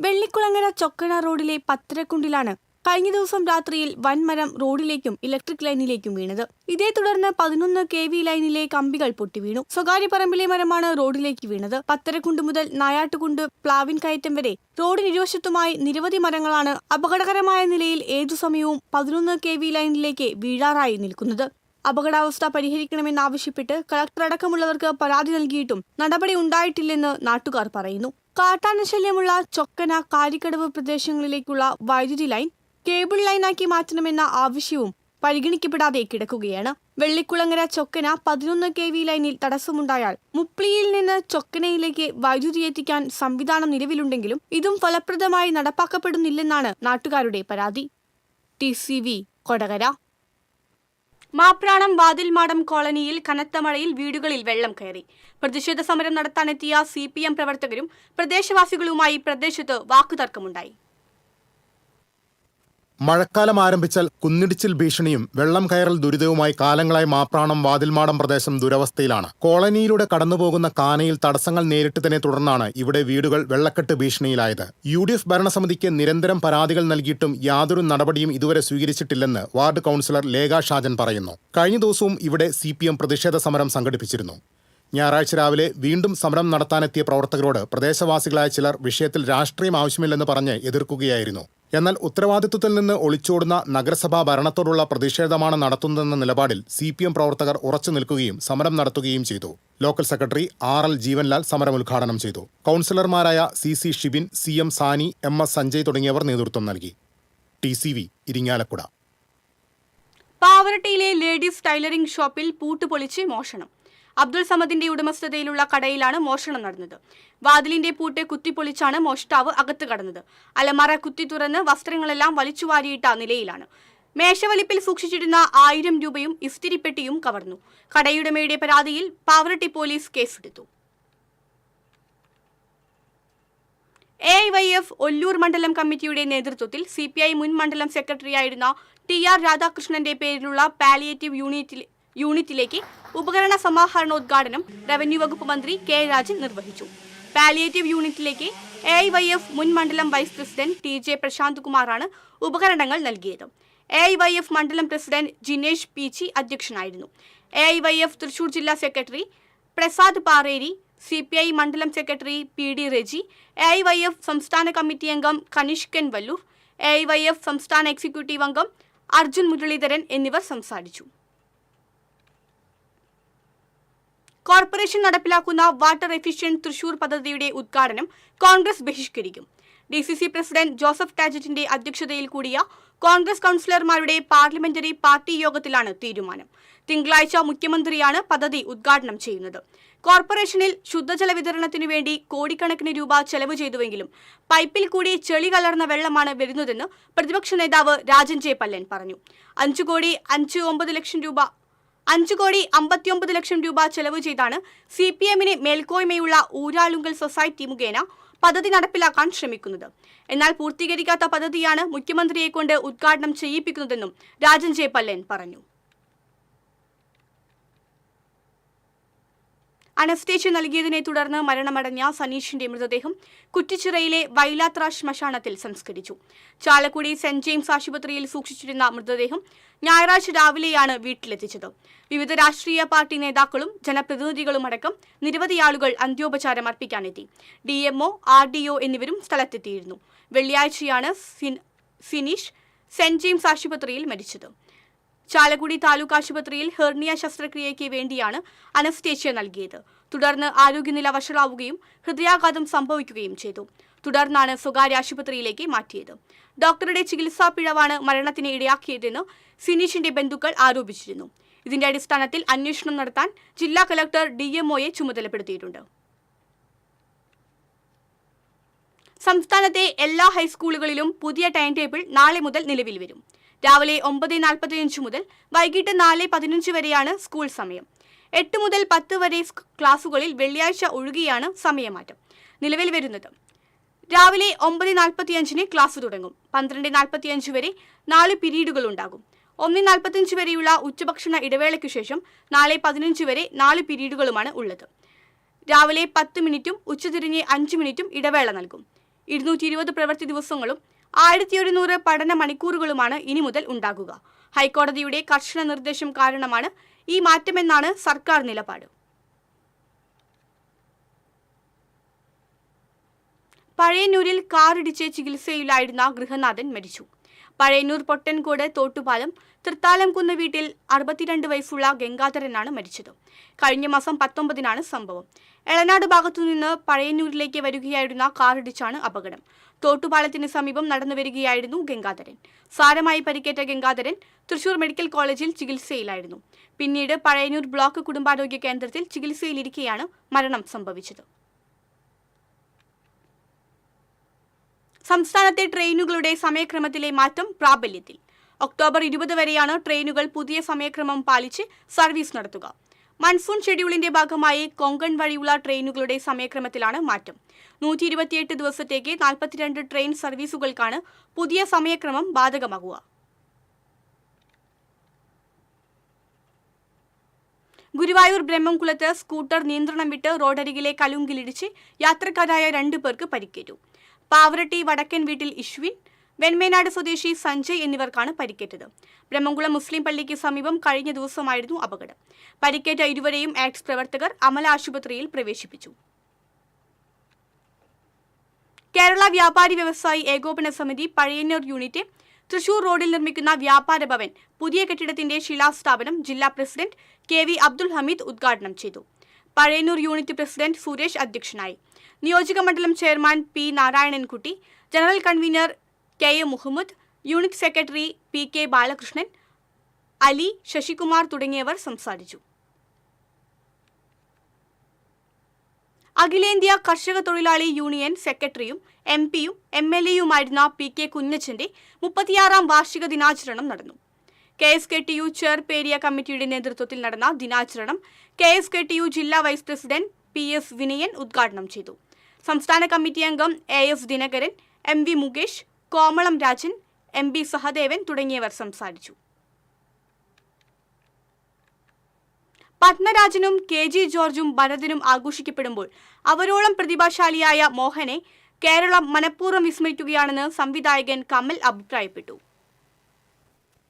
Speaker 1: വെള്ളിക്കുളങ്ങര ചൊക്കന റോഡിലെ പത്തരക്കുണ്ടിലാണ് കഴിഞ്ഞ ദിവസം രാത്രിയിൽ വൻമരം റോഡിലേക്കും ഇലക്ട്രിക് ലൈനിലേക്കും വീണത്. ഇതേ തുടർന്ന് 11 kV ലൈനിലെ കമ്പികൾ പൊട്ടിവീണു. സ്വകാര്യ പറമ്പിലെ മരമാണ് റോഡിലേക്ക് വീണത്. പത്തരക്കുണ്ട് മുതൽ നായാട്ടുകുണ്ട് പ്ലാവിൻ കയറ്റം വരെ റോഡിനിരുവശത്തുമായി നിരവധി മരങ്ങളാണ് അപകടകരമായ നിലയിൽ ഏതു സമയവും 11 kV ലൈനിലേക്ക് വീഴാറായി നിൽക്കുന്നത്. അപകടാവസ്ഥ പരിഹരിക്കണമെന്നാവശ്യപ്പെട്ട് കളക്ടർ അടക്കമുള്ളവർക്ക് പരാതി നൽകിയിട്ടും നടപടി ഉണ്ടായിട്ടില്ലെന്ന് നാട്ടുകാർ പറയുന്നു. കാട്ടാനശല്യമുള്ള ചൊക്കന, കാരിക്കടവ് പ്രദേശങ്ങളിലേക്കുള്ള വൈദ്യുതി ലൈൻ കേബിൾ ലൈനാക്കി മാറ്റണമെന്ന ആവശ്യവും പരിഗണിക്കപ്പെടാതെ കിടക്കുകയാണ്. വെള്ളിക്കുളങ്ങര ചൊക്കന 11 kV ലൈനിൽ തടസ്സമുണ്ടായാൽ മുപ്ലിയിൽ നിന്ന് ചൊക്കനയിലേക്ക് വൈദ്യുതി എത്തിക്കാൻ സംവിധാനം നിലവിലുണ്ടെങ്കിലും ഇതും ഫലപ്രദമായി നടപ്പാക്കപ്പെടുന്നില്ലെന്നാണ് നാട്ടുകാരുടെ പരാതി. TCV കൊടകര. മാപ്രാണം വാതിൽമാടം കോളനിയിൽ കനത്ത മഴയിൽ വീടുകളിൽ വെള്ളം കയറി. പ്രതിഷേധ സമരം നടത്താനെത്തിയ CPM പ്രവർത്തകരും പ്രദേശവാസികളുമായി പ്രദേശത്ത് വാക്കുതർക്കമുണ്ടായി.
Speaker 7: മഴക്കാലം ആരംഭിച്ചാൽ കുന്നിടിച്ചിൽ ഭീഷണിയും വെള്ളം കയറൽ ദുരിതവുമായി കാലങ്ങളായി മാപ്രാണം വാതിൽമാടം പ്രദേശം ദുരവസ്ഥയിലാണ്. കോളനിയിലൂടെ കടന്നുപോകുന്ന കാനയിൽ തടസ്സങ്ങൾ നേരിട്ടതിനെ തുടർന്നാണ് ഇവിടെ വീടുകൾ വെള്ളക്കെട്ട് ഭീഷണിയിലായത്. UDF ഭരണസമിതിക്ക് നിരന്തരം പരാതികൾ നൽകിയിട്ടും യാതൊരു നടപടിയും ഇതുവരെ സ്വീകരിച്ചിട്ടില്ലെന്ന് വാർഡ് കൗൺസിലർ ലേഖ ഷാജൻ പറയുന്നു. കഴിഞ്ഞ ദിവസവും ഇവിടെ CPM പ്രതിഷേധ സമരം സംഘടിപ്പിച്ചിരുന്നു. ഞായറാഴ്ച രാവിലെ വീണ്ടും സമരം നടത്താനെത്തിയ പ്രവർത്തകരോട് പ്രദേശവാസികളായ ചിലർ വിഷയത്തിൽ രാഷ്ട്രീയം ആവശ്യമില്ലെന്ന് പറഞ്ഞ് എതിർക്കുകയായിരുന്നു. എന്നാൽ ഉത്തരവാദിത്വത്തിൽ നിന്ന് ഒളിച്ചോടുന്ന നഗരസഭാ ഭരണത്തോടുള്ള പ്രതിഷേധമാണ് നടത്തുന്നതെന്ന നിലപാടിൽ CPM പ്രവർത്തകർ ഉറച്ചു നിൽക്കുകയും സമരം നടത്തുകയും ചെയ്തു. ലോക്കൽ സെക്രട്ടറി RL ജീവൻലാൽ സമരം ഉദ്ഘാടനം ചെയ്തു. കൗൺസിലർമാരായ CC ഷിബിൻ, CM സാനി, MS സഞ്ജയ് തുടങ്ങിയവർ നേതൃത്വം നൽകി. TCV ഇരിങ്ങാലക്കുട.
Speaker 1: പാവറട്ടിയിലെ ലേഡീസ് ടൈലറിംഗ് ഷോപ്പിൽ പൂട്ടുപൊളിച്ച് മോഷണം. അബ്ദുൾ സമദിന്റെ ഉടമസ്ഥതയിലുള്ള കടയിലാണ് മോഷണം നടന്നത്. വാതിലിന്റെ പൂട്ട് കുത്തിപ്പൊളിച്ചാണ് മോഷ്ടാവ് അകത്ത് കടന്നത്. അലമാര കുത്തി തുറന്ന് വസ്ത്രങ്ങളെല്ലാം വലിച്ചുവാരിയിട്ട നിലയിലാണ്. മേശവലിപ്പിൽ സൂക്ഷിച്ചിരുന്ന 1000 രൂപയും ഇസ്തിരിപ്പെട്ടിയും കവർന്നു. കടയുടമയുടെ പരാതിയിൽ പാവറട്ടി പോലീസ് കേസെടുത്തു. AIYF ഒല്ലൂർ മണ്ഡലം കമ്മിറ്റിയുടെ നേതൃത്വത്തിൽ CPI മുൻ മണ്ഡലം സെക്രട്ടറിയായിരുന്ന TR രാധാകൃഷ്ണന്റെ പേരിലുള്ള പാലിയേറ്റീവ് യൂണിറ്റിലേക്ക് ഉപകരണ സമാഹരണോദ്ഘാടനം റവന്യൂ വകുപ്പ് മന്ത്രി K രാജൻ നിർവഹിച്ചു. പാലിയേറ്റീവ് യൂണിറ്റിലേക്ക് AIYF മുൻ മണ്ഡലം വൈസ് പ്രസിഡന്റ് TJ പ്രശാന്ത് കുമാറാണ് ഉപകരണങ്ങൾ നൽകിയത്. AIYF മണ്ഡലം പ്രസിഡന്റ് ജിനേഷ് PG അധ്യക്ഷനായിരുന്നു. AIYF തൃശൂർ ജില്ലാ സെക്രട്ടറി പ്രസാദ് പാറേരി, CPI മണ്ഡലം സെക്രട്ടറി PD റെജി, AIYF സംസ്ഥാന കമ്മിറ്റി അംഗം കനിഷ്കൻ വല്ലൂർ, AIYF സംസ്ഥാന എക്സിക്യൂട്ടീവ് അംഗം അർജുൻ മുരളീധരൻ എന്നിവർ സംസാരിച്ചു. കോർപ്പറേഷൻ നടപ്പിലാക്കുന്ന വാട്ടർ എഫിഷ്യന്റ് തൃശൂർ പദ്ധതിയുടെ ഉദ്ഘാടനം കോൺഗ്രസ് ബഹിഷ്കരിക്കും. DCC പ്രസിഡന്റ് ജോസഫ് ടാജറ്റിന്റെ അധ്യക്ഷതയിൽ കൂടിയ കോൺഗ്രസ് കൗൺസിലർമാരുടെ പാർലമെന്ററി പാർട്ടി യോഗത്തിലാണ് തീരുമാനം. തിങ്കളാഴ്ച മുഖ്യമന്ത്രിയാണ് പദ്ധതി ഉദ്ഘാടനം ചെയ്യുന്നത്. കോർപ്പറേഷനിൽ ശുദ്ധജല വിതരണത്തിനു വേണ്ടി കോടിക്കണക്കിന് രൂപ ചെലവ് ചെയ്തുവെങ്കിലും പൈപ്പിൽ കൂടി ചെളി കലർന്ന വെള്ളമാണ് വരുന്നതെന്ന് പ്രതിപക്ഷ നേതാവ് രാജൻ J. പല്ലൻ പറഞ്ഞു. 5 കോടി 59 ലക്ഷം രൂപ ചെലവ് ചെയ്താണ് CPMന് മേൽക്കോയ്മയുള്ള ഊരാളുങ്കൽ സൊസൈറ്റി മുഖേന പദ്ധതി നടപ്പിലാക്കാൻ ശ്രമിക്കുന്നത്. എന്നാൽ പൂർത്തീകരിക്കാത്ത പദ്ധതിയാണ് മുഖ്യമന്ത്രിയെ കൊണ്ട് ഉദ്ഘാടനം ചെയ്യിപ്പിക്കുന്നതെന്നും രാജൻ J. പല്ലൻ പറഞ്ഞു. അനസ്തേഷ്യ നൽകിയതിനെ തുടർന്ന് മരണമടഞ്ഞ സനീഷിന്റെ മൃതദേഹം കുറ്റിച്ചിറയിലെ വൈലാത്ര ശ്മശാനത്തിൽ സംസ്കരിച്ചു. ചാലക്കുടി സെന്റ് ജെയിംസ് ആശുപത്രിയിൽ സൂക്ഷിച്ചിരുന്ന മൃതദേഹം ഞായറാഴ്ച രാവിലെയാണ് വീട്ടിലെത്തിച്ചത്. വിവിധ രാഷ്ട്രീയ പാർട്ടി നേതാക്കളും ജനപ്രതിനിധികളുമടക്കം നിരവധി ആളുകൾ അന്ത്യോപചാരം അർപ്പിക്കാനെത്തി. DMO, RDO എന്നിവരും സ്ഥലത്തെത്തിയിരുന്നു. വെള്ളിയാഴ്ചയാണ് സിനീഷ് സെന്റ് ജെയിംസ് ആശുപത്രിയിൽ മരിച്ചത്. ചാലക്കുടി താലൂക്ക് ആശുപത്രിയിൽ ഹെർണിയ ശസ്ത്രക്രിയയ്ക്ക് വേണ്ടിയാണ് അനസ്തേഷ്യ നൽകിയത്. തുടർന്ന് ആരോഗ്യനില വഷളാവുകയും ഹൃദയാഘാതം സംഭവിക്കുകയും ചെയ്തു. തുടർന്നാണ് സ്വകാര്യ ആശുപത്രിയിലേക്ക് മാറ്റിയത്. ഡോക്ടറുടെ ചികിത്സാ പിഴവാണ് മരണത്തിന് ഇടയാക്കിയതെന്ന് സിനീഷിന്റെ ബന്ധുക്കൾ ആരോപിച്ചിരുന്നു. ഇതിന്റെ അടിസ്ഥാനത്തിൽ അന്വേഷണം നടത്താൻ ജില്ലാ കളക്ടർ DMOയെ ചുമതലപ്പെടുത്തിയിട്ടുണ്ട്. സംസ്ഥാനത്തെ എല്ലാ ഹൈസ്കൂളുകളിലും പുതിയ ടൈം ടേബിൾ നാളെ മുതൽ നിലവിൽ വരും. രാവിലെ 9:45 മുതൽ വൈകിട്ട് 4:15 വരെയാണ് സ്കൂൾ സമയം. 8 മുതൽ 10 വരെ ക്ലാസുകളിൽ വെള്ളിയാഴ്ച ഒഴികെയാണ് സമയമാറ്റം നിലവിൽ വരുന്നത്. രാവിലെ 9:45 ക്ലാസ് തുടങ്ങും. 12:45 വരെ 4 പിരീഡുകൾ ഉണ്ടാകും. 1:45 വരെയുള്ള ഉച്ചഭക്ഷണ ഇടവേളയ്ക്കു ശേഷം 4:15 വരെ 4 പിരീഡുകളുമാണ് ഉള്ളത്. രാവിലെ 10 മിനിറ്റും ഉച്ചതിരിഞ്ഞ് 5 മിനിറ്റും ഇടവേള നൽകും. 220 പ്രവൃത്തി ദിവസങ്ങളും 1100 പഠന മണിക്കൂറുകളുമാണ് ഇനി മുതൽ ഉണ്ടാകുക. ഹൈക്കോടതിയുടെ കർശന നിർദ്ദേശം കാരണമാണ് ഈ മാറ്റമെന്നാണ് സർക്കാർ നിലപാട്. പഴയന്നൂരിൽ കാറിടിച്ച് ചികിത്സയിലായിരുന്ന ഗൃഹനാഥൻ മരിച്ചു. പഴയന്നൂർ പൊട്ടൻകോട് തോട്ടുപാലം തൃത്താലംകുന്ന് വീട്ടിൽ 62 വയസ്സുള്ള ഗംഗാധരനാണ് മരിച്ചത്. കഴിഞ്ഞ മാസം 19-നാണ് സംഭവം. എളനാട് ഭാഗത്തുനിന്ന് പഴയന്നൂരിലേക്ക് വരികയായിരുന്ന കാറിടിച്ചാണ് അപകടം. തോട്ടുപാലത്തിന് സമീപം നടന്നുവരികയായിരുന്നു ഗംഗാധരൻ. സാരമായി പരിക്കേറ്റ ഗംഗാധരൻ തൃശൂർ മെഡിക്കൽ കോളേജിൽ ചികിത്സയിലായിരുന്നു. പിന്നീട് പഴയന്നൂർ ബ്ലോക്ക് കുടുംബാരോഗ്യ കേന്ദ്രത്തിൽ ചികിത്സയിലിരിക്കെയാണ് മരണം സംഭവിച്ചത്. സംസ്ഥാനത്തെ ട്രെയിനുകളുടെ സമയക്രമത്തിലെ മാറ്റം പ്രാബല്യത്തിൽ. ഒക്ടോബർ 20 വരെയാണ് ട്രെയിനുകൾ പുതിയ സമയക്രമം പാലിച്ച് സർവീസ് നടത്തുക. മൺസൂൺ ഷെഡ്യൂളിന്റെ ഭാഗമായി കൊങ്കൺ വഴിയുള്ള ട്രെയിനുകളുടെ സമയക്രമത്തിലാണ് മാറ്റം. 128 ദിവസത്തേക്ക് 42 ട്രെയിൻ സർവീസുകൾക്കാണ് പുതിയ സമയക്രമം ബാധകമാകുക. ഗുരുവായൂർ ബ്രഹ്മംകുളത്ത് സ്കൂട്ടർ നിയന്ത്രണം വിട്ട് റോഡരികിലെ കലുങ്കിലിടിച്ച് യാത്രക്കാരായ 2 പേർക്ക് പരിക്കേറ്റു. പാവറട്ടി വടക്കൻ വീട്ടിൽ ഇശ്വിൻ, വെൺമേനാട് സ്വദേശി സഞ്ജയ് എന്നിവർക്കാണ് പരിക്കേറ്റത്. ബ്രഹ്മംകുളം മുസ്ലിം പള്ളിക്ക് സമീപം കഴിഞ്ഞ ദിവസമായിരുന്നു അപകടം. പരിക്കേറ്റ ഇരുവരെയും ആക്ട്സ് പ്രവർത്തകർ അമല ആശുപത്രിയിൽ പ്രവേശിപ്പിച്ചു. കേരള വ്യാപാരി വ്യവസായി ഏകോപന സമിതി പഴയന്നൂർ യൂണിറ്റ് തൃശൂർ റോഡിൽ നിർമ്മിക്കുന്ന വ്യാപാര ഭവൻ പുതിയ കെട്ടിടത്തിന്റെ ശിലാസ്ഥാപനം ജില്ലാ പ്രസിഡന്റ് KV അബ്ദുൽ ഹമീദ് ഉദ്ഘാടനം ചെയ്തു. പഴയന്നൂർ യൂണിറ്റ് പ്രസിഡന്റ് സുരേഷ് അധ്യക്ഷനായി. നിയോജക മണ്ഡലം chairman P. Narayanankutty, general convener KA Muhammad, unit secretary PK Balakrishnan, Ali, Sasikumar തുടങ്ങിയവർ സംസാരിച്ചു. അഖിലേന്ത്യാ കർഷക തൊഴിലാളി യൂണിയൻ സെക്രട്ടറിയും MP-യും MLA-യുമായിരുന്ന PK കുഞ്ഞച്ചന്റെ 36-ാം വാർഷിക ദിനാചരണം നടന്നു. KSKTU ചെയർപേരിയ കമ്മിറ്റിയുടെ നേതൃത്വത്തിൽ നടന്ന ദിനാചരണം KSKTU ജില്ലാ വൈസ് പ്രസിഡന്റ് PS വിനയൻ ഉദ്ഘാടനം ചെയ്തു. സംസ്ഥാന കമ്മിറ്റി അംഗം AS ദിനകരൻ, MV മുകേഷ്, കോമളം രാജൻ, MB സഹദേവൻ തുടങ്ങിയവർ സംസാരിച്ചു. പത്മരാജനും KG ജോർജും ഭരതനും ആഘോഷിക്കപ്പെടുമ്പോൾ അവരോളം പ്രതിഭാശാലിയായ മോഹനെ കേരളം മനഃപൂർവ്വം വിസ്മരിക്കുകയാണെന്ന് സംവിധായകൻ കമൽ അഭിപ്രായപ്പെട്ടു.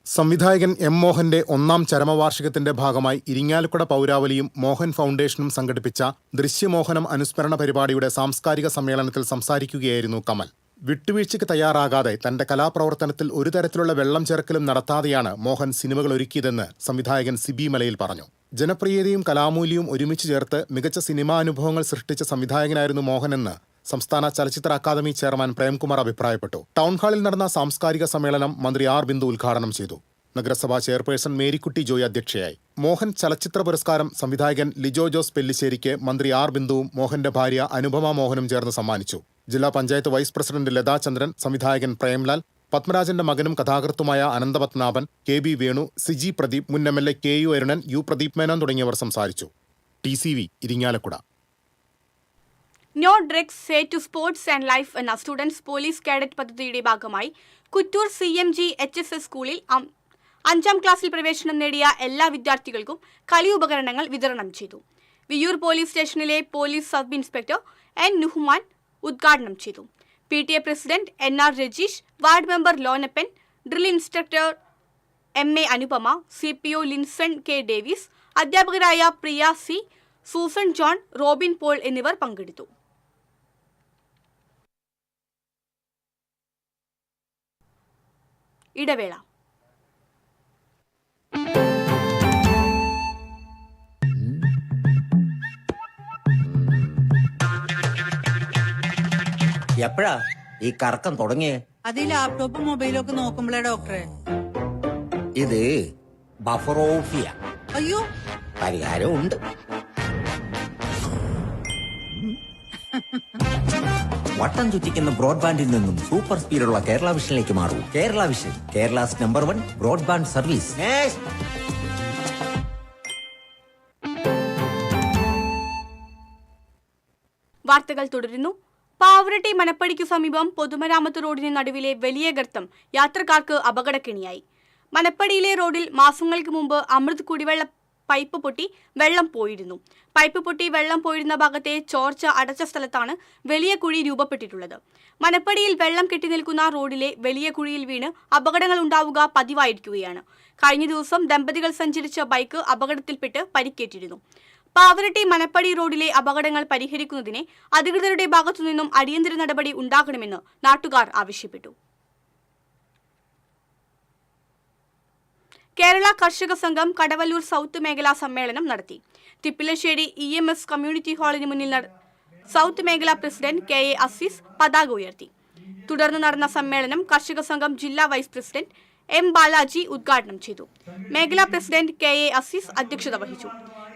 Speaker 7: സംവിധായകൻ M. മോഹന്റെ 1-ാം ചരമവാർഷികത്തിന്റെ ഭാഗമായി ഇരിങ്ങാലക്കുട പൗരാവലിയും മോഹൻ ഫൗണ്ടേഷനും സംഘടിപ്പിച്ച ദൃശ്യമോഹനം അനുസ്മരണ പരിപാടിയുടെ സാംസ്കാരിക സമ്മേളനത്തിൽ സംസാരിക്കുകയായിരുന്നു കമൽ. വിട്ടുവീഴ്ചയ്ക്ക് തയ്യാറാകാതെ തന്റെ കലാപ്രവർത്തനത്തിൽ ഒരു തരത്തിലുള്ള വെള്ളം ചേർക്കലും നടത്താതെയാണ് മോഹൻ സിനിമകൾ ഒരുക്കിയതെന്ന് സംവിധായകൻ സിബി മലയിൽ പറഞ്ഞു. ജനപ്രിയതയും കലാമൂല്യവും ഒരുമിച്ച് ചേർത്ത് മികച്ച സിനിമാനുഭവങ്ങൾ സൃഷ്ടിച്ച സംവിധായകനായിരുന്നു മോഹനെന്ന് സംസ്ഥാന ചലച്ചിത്ര അക്കാദമി ചെയർമാൻ പ്രേംകുമാർ അഭിപ്രായപ്പെട്ടു. ടൗൺഹാളിൽ നടന്ന സാംസ്കാരിക സമ്മേളനം മന്ത്രി R. ബിന്ദു ഉദ്ഘാടനം ചെയ്തു. നഗരസഭാ ചെയർപേഴ്സൺ മേരിക്കുട്ടി ജോയ് അധ്യക്ഷയായി. മോഹൻ ചലച്ചിത്ര പുരസ്കാരം സംവിധായകൻ ലിജോ ജോസ് പെല്ലിശ്ശേരിക്ക് മന്ത്രി R. ബിന്ദുവും മോഹന്റെ ഭാര്യ അനുപമ മോഹനും ചേർന്ന് സമ്മാനിച്ചു. ജില്ലാ പഞ്ചായത്ത് വൈസ് പ്രസിഡന്റ് ലതാചന്ദ്രൻ, സംവിധായകൻ പ്രേംലാൽ, പത്മരാജന്റെ മകനും കഥാകൃത്തുമായ അനന്തപത്മനാഭൻ, KB വേണു, സിജി പ്രദീപ്, മുൻ MLA KU Arunan, U. Pradeep Menon തുടങ്ങിയവർ സംസാരിച്ചു. TCV Irinjalakuda.
Speaker 1: No drugs say to sports and life എന്ന സ്റ്റുഡൻസ് പോലീസ് കാഡറ്റ് പദ്ധതിയുടെ ഭാഗമായി കുറ്റൂർ CMG HSS സ്കൂളിൽ 5-ാം ക്ലാസ്സിൽ പ്രവേശനം നേടിയ എല്ലാ വിദ്യാർത്ഥികൾക്കും കളി ഉപകരണങ്ങൾ വിതരണം ചെയ്തു. വിയ്യൂർ പോലീസ് സ്റ്റേഷനിലെ police sub inspector N. Nuhman ഉദ്ഘാടനം ചെയ്തു. PTA president NR Rajeesh, ward member Lonappan, drill instructor MA Anupama, CPO Linson K. Davis, അധ്യാപകരായ Priya C, Susan John, Robin Paul എന്നിവർ പങ്കെടുത്തു. ഇടവേള.
Speaker 8: എപ്പോഴാ ഈ കറക്കം തുടങ്ങിയേ?
Speaker 9: അത് ഈ ലാപ്ടോപ്പും മൊബൈലും ഒക്കെ നോക്കുമ്പോഴേ ഡോക്ടറെ.
Speaker 8: ഇത് ബഫറോഫിയ.
Speaker 9: അയ്യോ,
Speaker 8: പരിഹാരം ഉണ്ട്. വട്ടം ചുറ്റിക്കുന്ന ബ്രോഡ്ബാൻഡിൽ നിന്നും സൂപ്പർ സ്പീഡുള്ള കേരള വിഷനിലേക്ക് മാറൂ. Kerala vision, Kerala's number 1 broadband service.
Speaker 1: വാർത്തകൾ തുടരുന്നു. പാവറട്ടി മനപ്പടിക്കു സമീപം പൊതുമരാമത്ത് റോഡിന് നടുവിലെ വലിയ ഗർത്തം യാത്രക്കാർക്ക് അപകടക്കെണിയായി. മനപ്പടിയിലെ റോഡിൽ മാസങ്ങൾക്ക് മുമ്പ് അമൃത് കുടിവെള്ള പൈപ്പ് പൊട്ടി വെള്ളം പോയിരുന്നു. പൈപ്പ് പൊട്ടി വെള്ളം പോയിരുന്ന ഭാഗത്തെ ചോർച്ച അടച്ച സ്ഥലത്താണ് വലിയ കുഴി രൂപപ്പെട്ടിട്ടുള്ളത്. മനപ്പടിയിൽ വെള്ളം കെട്ടി നിൽക്കുന്ന റോഡിലെ വലിയ കുഴിയിൽ വീണ് അപകടങ്ങൾ ഉണ്ടാവുക പതിവായിരിക്കുകയാണ്. കഴിഞ്ഞ ദിവസം ദമ്പതികൾ സഞ്ചരിച്ച ബൈക്ക് അപകടത്തിൽപ്പെട്ട് പരിക്കേറ്റിരുന്നു. പാവറട്ടി മനപ്പടി റോഡിലെ അപകടങ്ങൾ പരിഹരിക്കുന്നതിന് അധികൃതരുടെ ഭാഗത്തുനിന്നും അടിയന്തര നടപടി ഉണ്ടാകണമെന്ന് നാട്ടുകാർ ആവശ്യപ്പെട്ടു. കേരള കർഷക സംഘം കടവല്ലൂർ സൗത്ത് മേഖലാ സമ്മേളനം നടത്തി. തിപ്പിലശ്ശേരി EMS കമ്മ്യൂണിറ്റി ഹാളിന് മുന്നിൽ സൗത്ത് മേഖലാ പ്രസിഡന്റ് KA അസീസ് പതാക ഉയർത്തി. തുടർന്ന് നടന്ന സമ്മേളനം കർഷക സംഘം ജില്ലാ വൈസ് പ്രസിഡന്റ് M ബാലാജി ഉദ്ഘാടനം ചെയ്തു. മേഖലാ പ്രസിഡന്റ് KA അസീസ് അധ്യക്ഷത വഹിച്ചു.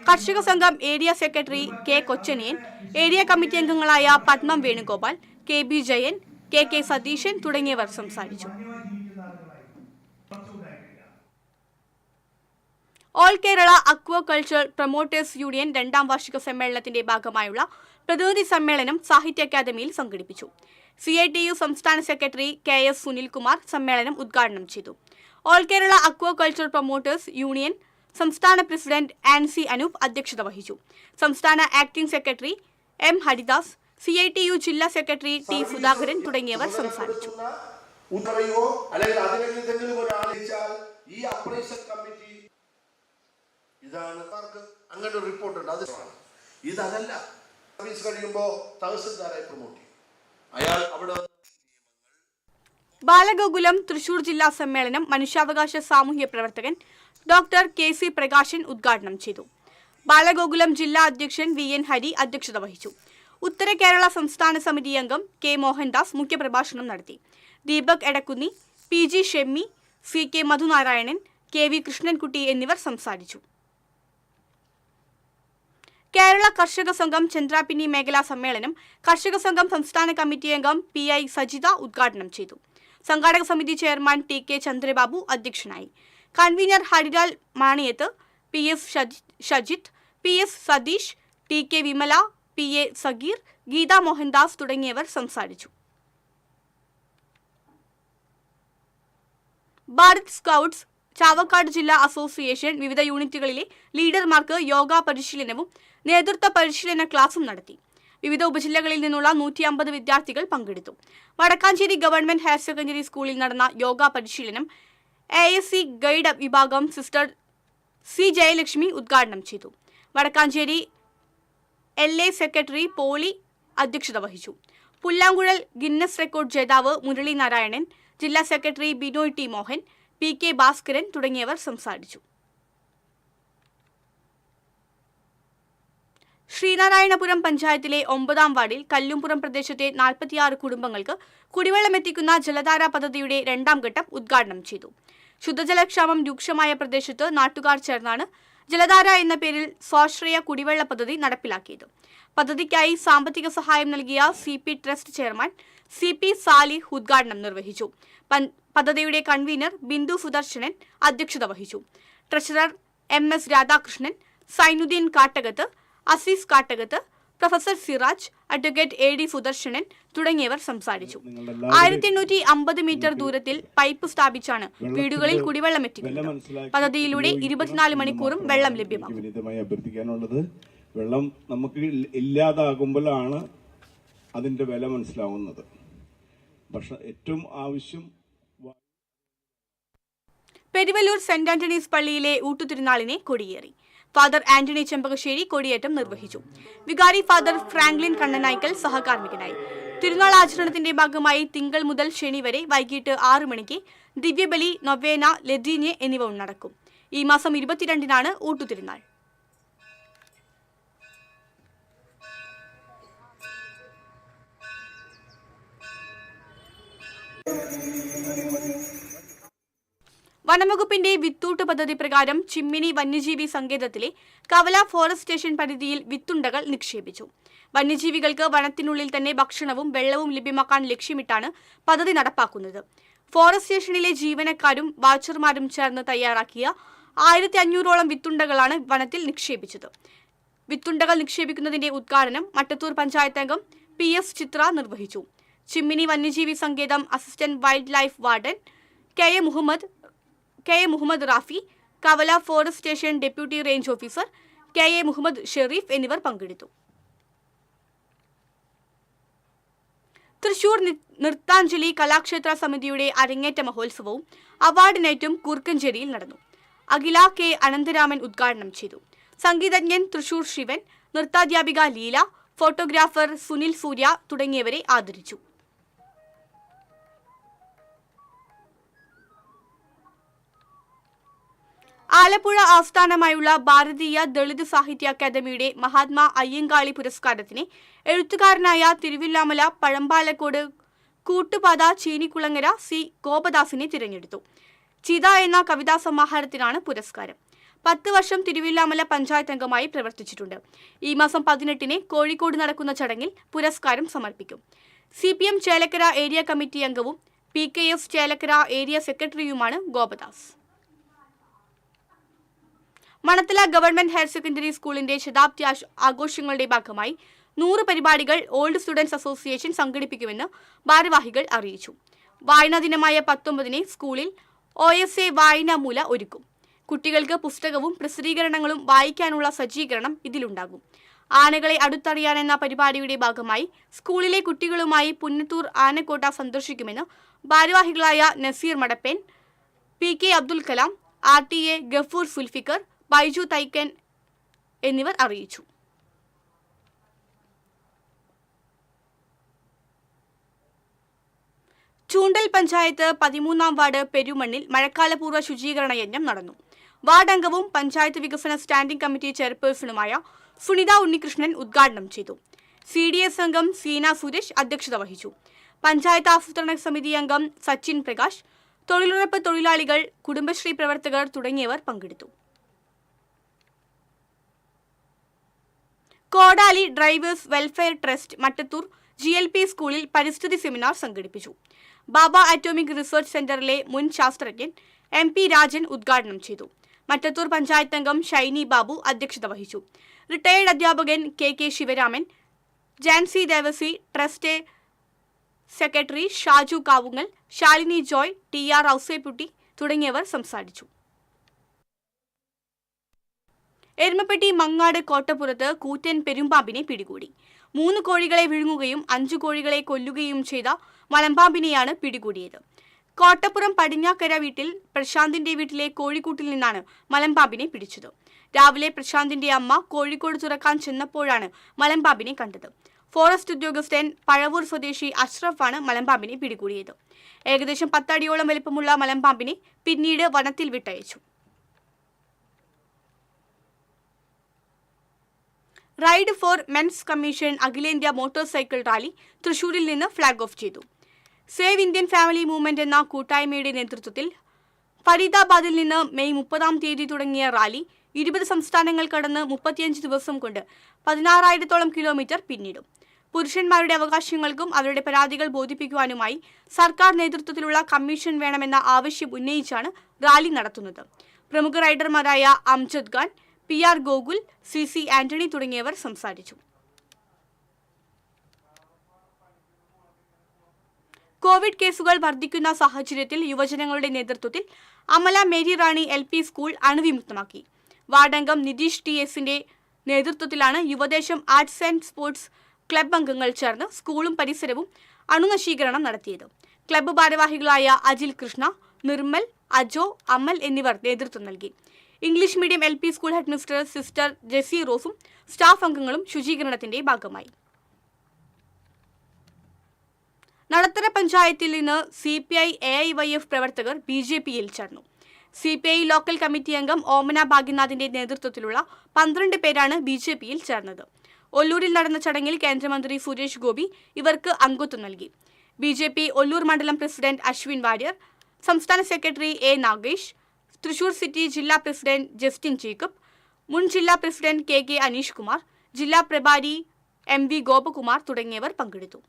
Speaker 1: കർഷക സംഘം area secretary K Kochaniyan, area committee അംഗങ്ങളായ പത്മം വേണുഗോപാൽ, KB ജയൻ, KK സതീശൻ തുടങ്ങിയവർ സംസാരിച്ചു. All Kerala aquaculture promoters union 2ാം വാർഷിക സമ്മേളനത്തിന്റെ ഭാഗമായുള്ള പ്രതിനിധി സമ്മേളനം സാഹിത്യ അക്കാദമിയിൽ സംഘടിപ്പിച്ചു. CITU സംസ്ഥാന സെക്രട്ടറി KS സുനിൽകുമാർ സമ്മേളനം ഉദ്ഘാടനം ചെയ്തു. All Kerala aquaculture promoters union സംസ്ഥാന പ്രസിഡന്റ് ആൻസി അനൂപ് അധ്യക്ഷത വഹിച്ചു. സംസ്ഥാന acting secretary M Haridas, CITU ജില്ലാ സെക്രട്ടറി T സുധാകരൻ തുടങ്ങിയവർ സംസാരിച്ചു.
Speaker 10: ഇതാണ് അങ്ങനെ ഒരു റിപ്പോർട്ട് ഉണ്ട്. അത് ഇതല്ല സർവീസ് കഴിയുമ്പോൾ തഹസിൽദാരായി പ്രൊമോട്ട് ചെയ്യും. അയാൾ അവിടെ
Speaker 1: ബാലഗോകുലം തൃശൂർ ജില്ലാ സമ്മേളനം മനുഷ്യാവകാശ സാമൂഹ്യ പ്രവർത്തകൻ ഡോക്ടർ KC പ്രകാശൻ ഉദ്ഘാടനം ചെയ്തു. ബാലഗോകുലം ജില്ലാ അധ്യക്ഷൻ VN ഹരി അധ്യക്ഷത വഹിച്ചു. ഉത്തര കേരള സംസ്ഥാന സമിതി അംഗം K മോഹൻദാസ് മുഖ്യപ്രഭാഷണം നടത്തി. Deepak Edakkunni, PG Shemmy, CK മധുനാരായണൻ, KV Krishnankutty എന്നിവർ സംസാരിച്ചു. കേരള കർഷക സംഘം ചന്ദ്രാപിന്നി മേഖലാ സമ്മേളനം കർഷക സംഘം സംസ്ഥാന കമ്മിറ്റി അംഗം PI സജിത ഉദ്ഘാടനം ചെയ്തു. സംഘാടക സമിതി ചെയർമാൻ TK ചന്ദ്രബാബു അധ്യക്ഷനായി. Convener Harilal Maniyath, PS Shajith, PS Satheesh, TK Vimala, PA Sageer, Geetha Mohandas തുടങ്ങിയവർ സംസാരിച്ചു. ഭാരത് സ്കൗട്ട്സ് ചാവക്കാട് ജില്ലാ അസോസിയേഷൻ വിവിധ യൂണിറ്റുകളിലെ ലീഡർമാർക്ക് യോഗ പരിശീലനവും നേതൃത്വ പരിശീലന ക്ലാസും നടത്തി. വിവിധ ഉപജില്ലകളിൽ നിന്നുള്ള 150 വിദ്യാർത്ഥികൾ പങ്കെടുത്തു. വടക്കാഞ്ചേരി ഗവൺമെന്റ് ഹയർ സെക്കൻഡറി സ്കൂളിൽ നടന്ന യോഗ പരിശീലനം ASC ഗൈഡ് വിഭാഗം സിസ്റ്റർ C ജയലക്ഷ്മി ഉദ്ഘാടനം ചെയ്തു. വടക്കാഞ്ചേരി LA സെക്രട്ടറി പോളി അധ്യക്ഷത വഹിച്ചു. പുല്ലാങ്കുഴൽ ഗിന്നസ് റെക്കോർഡ് ജേതാവ് മുരളി നാരായണൻ, ജില്ലാ secretary Binoy T Mohan, PK Bhaskaran തുടങ്ങിയവർ സംസാരിച്ചു. ശ്രീനാരായണപുരം പഞ്ചായത്തിലെ 9ാം വാർഡിൽ കല്ലുംപുറം പ്രദേശത്തെ 46 കുടുംബങ്ങൾക്ക് കുടിവെള്ളമെത്തിക്കുന്ന ജലധാര പദ്ധതിയുടെ 2ാം ഘട്ടം ഉദ്ഘാടനം ചെയ്തു. ശുദ്ധജലക്ഷാമം രൂക്ഷമായ പ്രദേശത്ത് നാട്ടുകാർ ചേർന്നാണ് ജലധാര എന്ന പേരിൽ സ്വാശ്രയ കുടിവെള്ള പദ്ധതി നടപ്പിലാക്കിയത്. പദ്ധതിക്കായി സാമ്പത്തിക സഹായം നൽകിയ CP trust chairman CP Salih ഉദ്ഘാടനം നിർവഹിച്ചു. പദ്ധതിയുടെ കൺവീനർ ബിന്ദു സുദർശനൻ അധ്യക്ഷത വഹിച്ചു. Treasurer MS Radhakrishnan, Sainuddin Kattakath, Azeez Kattakath, professor Siraj, advocate AD Sudarsanan തുടങ്ങിയവർ സംസാരിച്ചു. 1850 മീറ്റർ ദൂരത്തിൽ പൈപ്പ് സ്ഥാപിച്ചാണ് വീടുകളിൽ കുടിവെള്ളം എത്തിക്കുന്നത്. പദ്ധതിയിലൂടെ 24 മണിക്കൂറും വെള്ളം ലഭ്യമാകും.
Speaker 11: അഭ്യർത്ഥിക്കാനുള്ളത്, വെള്ളം നമുക്ക് ഇല്ലാതാകുമ്പോഴാണ് അതിന്റെ വില മനസ്സിലാവുന്നത്. പക്ഷെ ഏറ്റവും ആവശ്യം
Speaker 1: പെരുവല്ലൂർ സെന്റ് ആന്റണീസ് പള്ളിയിലെ ഊട്ടുതിരുനാളിനെ കൊടിയേറി. ഫാദർ ആന്റണി ചെമ്പകശ്ശേരി കൊടിയേറ്റം നിർവഹിച്ചു. വികാരി ഫാദർ ഫ്രാങ്ക്ലിൻ കണ്ണനായ്ക്കൽ സഹകാർമ്മികനായി. തിരുനാൾ ആചരണത്തിന്റെ ഭാഗമായി തിങ്കൾ മുതൽ ശനി വരെ വൈകിട്ട് 6 മണിക്ക് ദിവ്യബലി, നൊവേന, ലദീന്യ എന്നിവ നടക്കും. ഈ മാസം 22-നാണ് ഊട്ടുതിരുനാൾ. വനംവകുപ്പിന്റെ വിത്തൂട്ട് പദ്ധതി പ്രകാരം ചിമ്മിനി വന്യജീവി സങ്കേതത്തിലെ കവല ഫോറസ്റ്റ് സ്റ്റേഷൻ പരിധിയിൽ വിത്തുണ്ടകൾ നിക്ഷേപിച്ചു. വന്യജീവികൾക്ക് വനത്തിനുള്ളിൽ തന്നെ ഭക്ഷണവും വെള്ളവും ലഭ്യമാക്കാൻ ലക്ഷ്യമിട്ടാണ് പദ്ധതി നടപ്പാക്കുന്നത്. ഫോറസ്റ്റ് സ്റ്റേഷനിലെ ജീവനക്കാരും വാച്ചർമാരും ചേർന്ന് തയ്യാറാക്കിയ 1500ഓളം വിത്തുണ്ടകളാണ് വനത്തിൽ നിക്ഷേപിച്ചത്. വിത്തുണ്ടകൾ നിക്ഷേപിക്കുന്നതിന്റെ ഉദ്ഘാടനം മട്ടത്തൂർ പഞ്ചായത്ത് അംഗം PS ചിത്ര നിർവഹിച്ചു. ചിമ്മിനി വന്യജീവി സങ്കേതം assistant wild life warden K A Muhammad Rafi, Kavala forest station deputy range officer K A Muhammad Sherif എന്നിവർ പങ്കെടുത്തു. തൃശൂർ നൃത്താഞ്ജലി കലാക്ഷേത്ര സമിതിയുടെ അരങ്ങേറ്റ മഹോത്സവവും അവാർഡ് നൈറ്റും കൂർക്കഞ്ചേരിയിൽ നടന്നു. അഖില കെ അനന്തരാമൻ ഉദ്ഘാടനം ചെയ്തു. സംഗീതജ്ഞൻ തൃശൂർ ശിവൻ, നൃത്താധ്യാപിക ലീല, ഫോട്ടോഗ്രാഫർ സുനിൽ സൂര്യ തുടങ്ങിയവരെ ആദരിച്ചു. ആലപ്പുഴ ആസ്ഥാനമായുള്ള ഭാരതീയ ദളിത് സാഹിത്യ അക്കാദമിയുടെ മഹാത്മാ അയ്യങ്കാളി പുരസ്കാരത്തിന് എഴുത്തുകാരനായ തിരുവില്ലാമല പഴമ്പാലക്കോട് കൂട്ടുപാത ചീനിക്കുളങ്ങര സി ഗോപദാസിനെ തിരഞ്ഞെടുത്തു. ചിത എന്ന കവിതാ സമാഹാരത്തിനാണ് പുരസ്കാരം. 10 വർഷം തിരുവില്ലാമല പഞ്ചായത്ത് അംഗമായി പ്രവർത്തിച്ചിട്ടുണ്ട്. ഈ മാസം 18-ന് കോഴിക്കോട് നടക്കുന്ന ചടങ്ങിൽ പുരസ്കാരം സമർപ്പിക്കും. CPM ചേലക്കര ഏരിയ കമ്മിറ്റി അംഗവും PKS ചേലക്കര ഏരിയ സെക്രട്ടറിയുമാണ് Gopadas. Manathala government higher secondary സ്കൂളിന്റെ ശതാബ്ദി ആഘോഷങ്ങളുടെ ഭാഗമായി 100 പരിപാടികൾ ഓൾഡ് സ്റ്റുഡൻസ് അസോസിയേഷൻ സംഘടിപ്പിക്കുമെന്ന് ഭാരവാഹികൾ അറിയിച്ചു. വായനാ ദിനമായ 19-ന് സ്കൂളിൽ OSA വായനാമൂല ഒരുക്കും. കുട്ടികൾക്ക് പുസ്തകവും പ്രസിദ്ധീകരണങ്ങളും വായിക്കാനുള്ള സജ്ജീകരണം ഇതിലുണ്ടാകും. ആനകളെ അടുത്തറിയാൻ എന്ന പരിപാടിയുടെ ഭാഗമായി സ്കൂളിലെ കുട്ടികളുമായി പുന്നത്തൂർ ആനക്കോട്ട സന്ദർശിക്കുമെന്ന് ഭാരവാഹികളായ നസീർ മടപ്പേൻ, PK അബ്ദുൽ കലാം, RTA ഗഫൂർ സുൽഫിക്കർ, ബൈജു തൈക്കൻ എന്നിവർ അറിയിച്ചു. ചൂണ്ടൽ പഞ്ചായത്ത് 13-ാം വാർഡ് പെരുമണ്ണിൽ മഴക്കാലപൂർവ്വ ശുചീകരണ യജ്ഞം നടന്നു. വാർഡ് അംഗവും പഞ്ചായത്ത് വികസന സ്റ്റാൻഡിംഗ് കമ്മിറ്റി ചെയർപേഴ്സണുമായ സുനിത ഉണ്ണികൃഷ്ണൻ ഉദ്ഘാടനം ചെയ്തു. CDS അംഗം സീന സുരേഷ് അധ്യക്ഷത വഹിച്ചു. പഞ്ചായത്ത് ആസൂത്രണ സമിതി അംഗം സച്ചിൻ പ്രകാശ്, തൊഴിലുറപ്പ് തൊഴിലാളികൾ, കുടുംബശ്രീ പ്രവർത്തകർ തുടങ്ങിയവർ പങ്കെടുത്തു. കോടാലി drivers welfare trust Mattathur GLP സ്കൂളിൽ പരിസ്ഥിതി സെമിനാർ സംഘടിപ്പിച്ചു. ബാബ ആറ്റോമിക് റിസർച്ച് സെന്ററിലെ മുൻ ശാസ്ത്രജ്ഞൻ MP രാജൻ ഉദ്ഘാടനം ചെയ്തു. മട്ടത്തൂർ പഞ്ചായത്ത് അംഗം ഷൈനി ബാബു അധ്യക്ഷത വഹിച്ചു. റിട്ടയേർഡ് അധ്യാപകൻ KK Sivaraman, Jancy Devasi, trust secretary Shaju Kavungal, Shalini Joy, TR Ouseputty തുടങ്ങിയവർ സംസാരിച്ചു. എരുമപ്പെട്ടി മങ്ങാട് കോട്ടപ്പുറത്ത് കൂറ്റൻ പെരുമ്പാമ്പിനെ പിടികൂടി. 3 കോഴികളെ വിഴുങ്ങുകയും 5 കോഴികളെ കൊല്ലുകയും ചെയ്ത മലമ്പാമ്പിനെയാണ് പിടികൂടിയത്. കോട്ടപ്പുറം പടിഞ്ഞാക്കര വീട്ടിൽ പ്രശാന്തിന്റെ വീട്ടിലെ കോഴിക്കൂട്ടിൽ നിന്നാണ് മലമ്പാമ്പിനെ പിടിച്ചത്. രാവിലെ പ്രശാന്തിന്റെ അമ്മ കോഴിക്കോട് തുറക്കാൻ ചെന്നപ്പോഴാണ് മലമ്പാമ്പിനെ കണ്ടത്. ഫോറസ്റ്റ് ഉദ്യോഗസ്ഥൻ പഴവൂർ സ്വദേശി അഷ്റഫാണ് മലമ്പാമ്പിനെ പിടികൂടിയത്. ഏകദേശം 10 അടിയോളം വലിപ്പമുള്ള മലമ്പാമ്പിനെ പിന്നീട് വനത്തിൽ വിട്ടയച്ചു. റൈഡ് ഫോർ മെൻസ് കമ്മീഷൻ അഖിലേന്ത്യാ മോട്ടോർ സൈക്കിൾ റാലി തൃശൂരിൽ നിന്ന് ഫ്ളാഗ് ഓഫ് ചെയ്തു. സേവ് ഇന്ത്യൻ ഫാമിലി മൂവ്മെന്റ് എന്ന കൂട്ടായ്മയുടെ നേതൃത്വത്തിൽ ഫരീദാബാദിൽ നിന്ന് മെയ് 30-ാം തീയതി തുടങ്ങിയ റാലി 20 സംസ്ഥാനങ്ങൾ കടന്ന് 35 ദിവസം കൊണ്ട് 16,000-ഓളം കിലോമീറ്റർ പിന്നിടും. പുരുഷന്മാരുടെ അവകാശങ്ങൾക്കും അവരുടെ പരാതികൾ ബോധിപ്പിക്കുവാനുമായി സർക്കാർ നേതൃത്വത്തിലുള്ള കമ്മീഷൻ വേണമെന്ന ആവശ്യം ഉന്നയിച്ചാണ് റാലി നടത്തുന്നത്. പ്രമുഖ റൈഡർമാരായ അംജദ് ഖാൻ, PR ഗോകുൽ, CC ആന്റണി തുടങ്ങിയവർ സംസാരിച്ചു. കോവിഡ് കേസുകൾ വർദ്ധിക്കുന്ന സാഹചര്യത്തിൽ യുവജനങ്ങളുടെ നേതൃത്വത്തിൽ അമല മേരി റാണി LP സ്കൂൾ അണുവിമുക്തമാക്കി. വാർഡംഗം നിതീഷ് TSന്റെ നേതൃത്വത്തിലാണ് യുവദേശം ആർട്സ് ആൻഡ് സ്പോർട്സ് ക്ലബ് അംഗങ്ങൾ ചേർന്ന് സ്കൂളും പരിസരവും അണുനശീകരണം നടത്തിയത്. ക്ലബ്ബ് ഭാരവാഹികളായ അജിൽ കൃഷ്ണ, നിർമ്മൽ, അജോ, അമൽ എന്നിവർ നേതൃത്വം നൽകി. English medium LP school headmistress sister Jessy റോസും സ്റ്റാഫ് അംഗങ്ങളും ശുചീകരണത്തിന്റെ ഭാഗമായി. നടത്തറ പഞ്ചായത്തിൽ നിന്ന് CPI AIYF പ്രവർത്തകർ BJPയിൽ ചേർന്നു. CPI ലോക്കൽ കമ്മിറ്റി അംഗം ഓമന ഭാഗ്യനാഥിന്റെ നേതൃത്വത്തിലുള്ള 12 പേരാണ് BJPയിൽ ചേർന്നത്. ഒല്ലൂരിൽ നടന്ന ചടങ്ങിൽ കേന്ദ്രമന്ത്രി സുരേഷ് ഗോപി ഇവർക്ക് അംഗത്വം നൽകി. BJP ഒല്ലൂർ മണ്ഡലം പ്രസിഡന്റ് അശ്വിൻ വാര്യർ, സംസ്ഥാന secretary A Nagesh, Thrissur city ജില്ലാ പ്രസിഡന്റ് ജസ്റ്റിൻ ജേക്കബ്, മുൻ ജില്ലാ പ്രസിഡന്റ് KK അനീഷ് കുമാർ, ജില്ലാ പ്രഭാരി MV ഗോപകുമാർ തുടങ്ങിയവർ പങ്കെടുത്തു.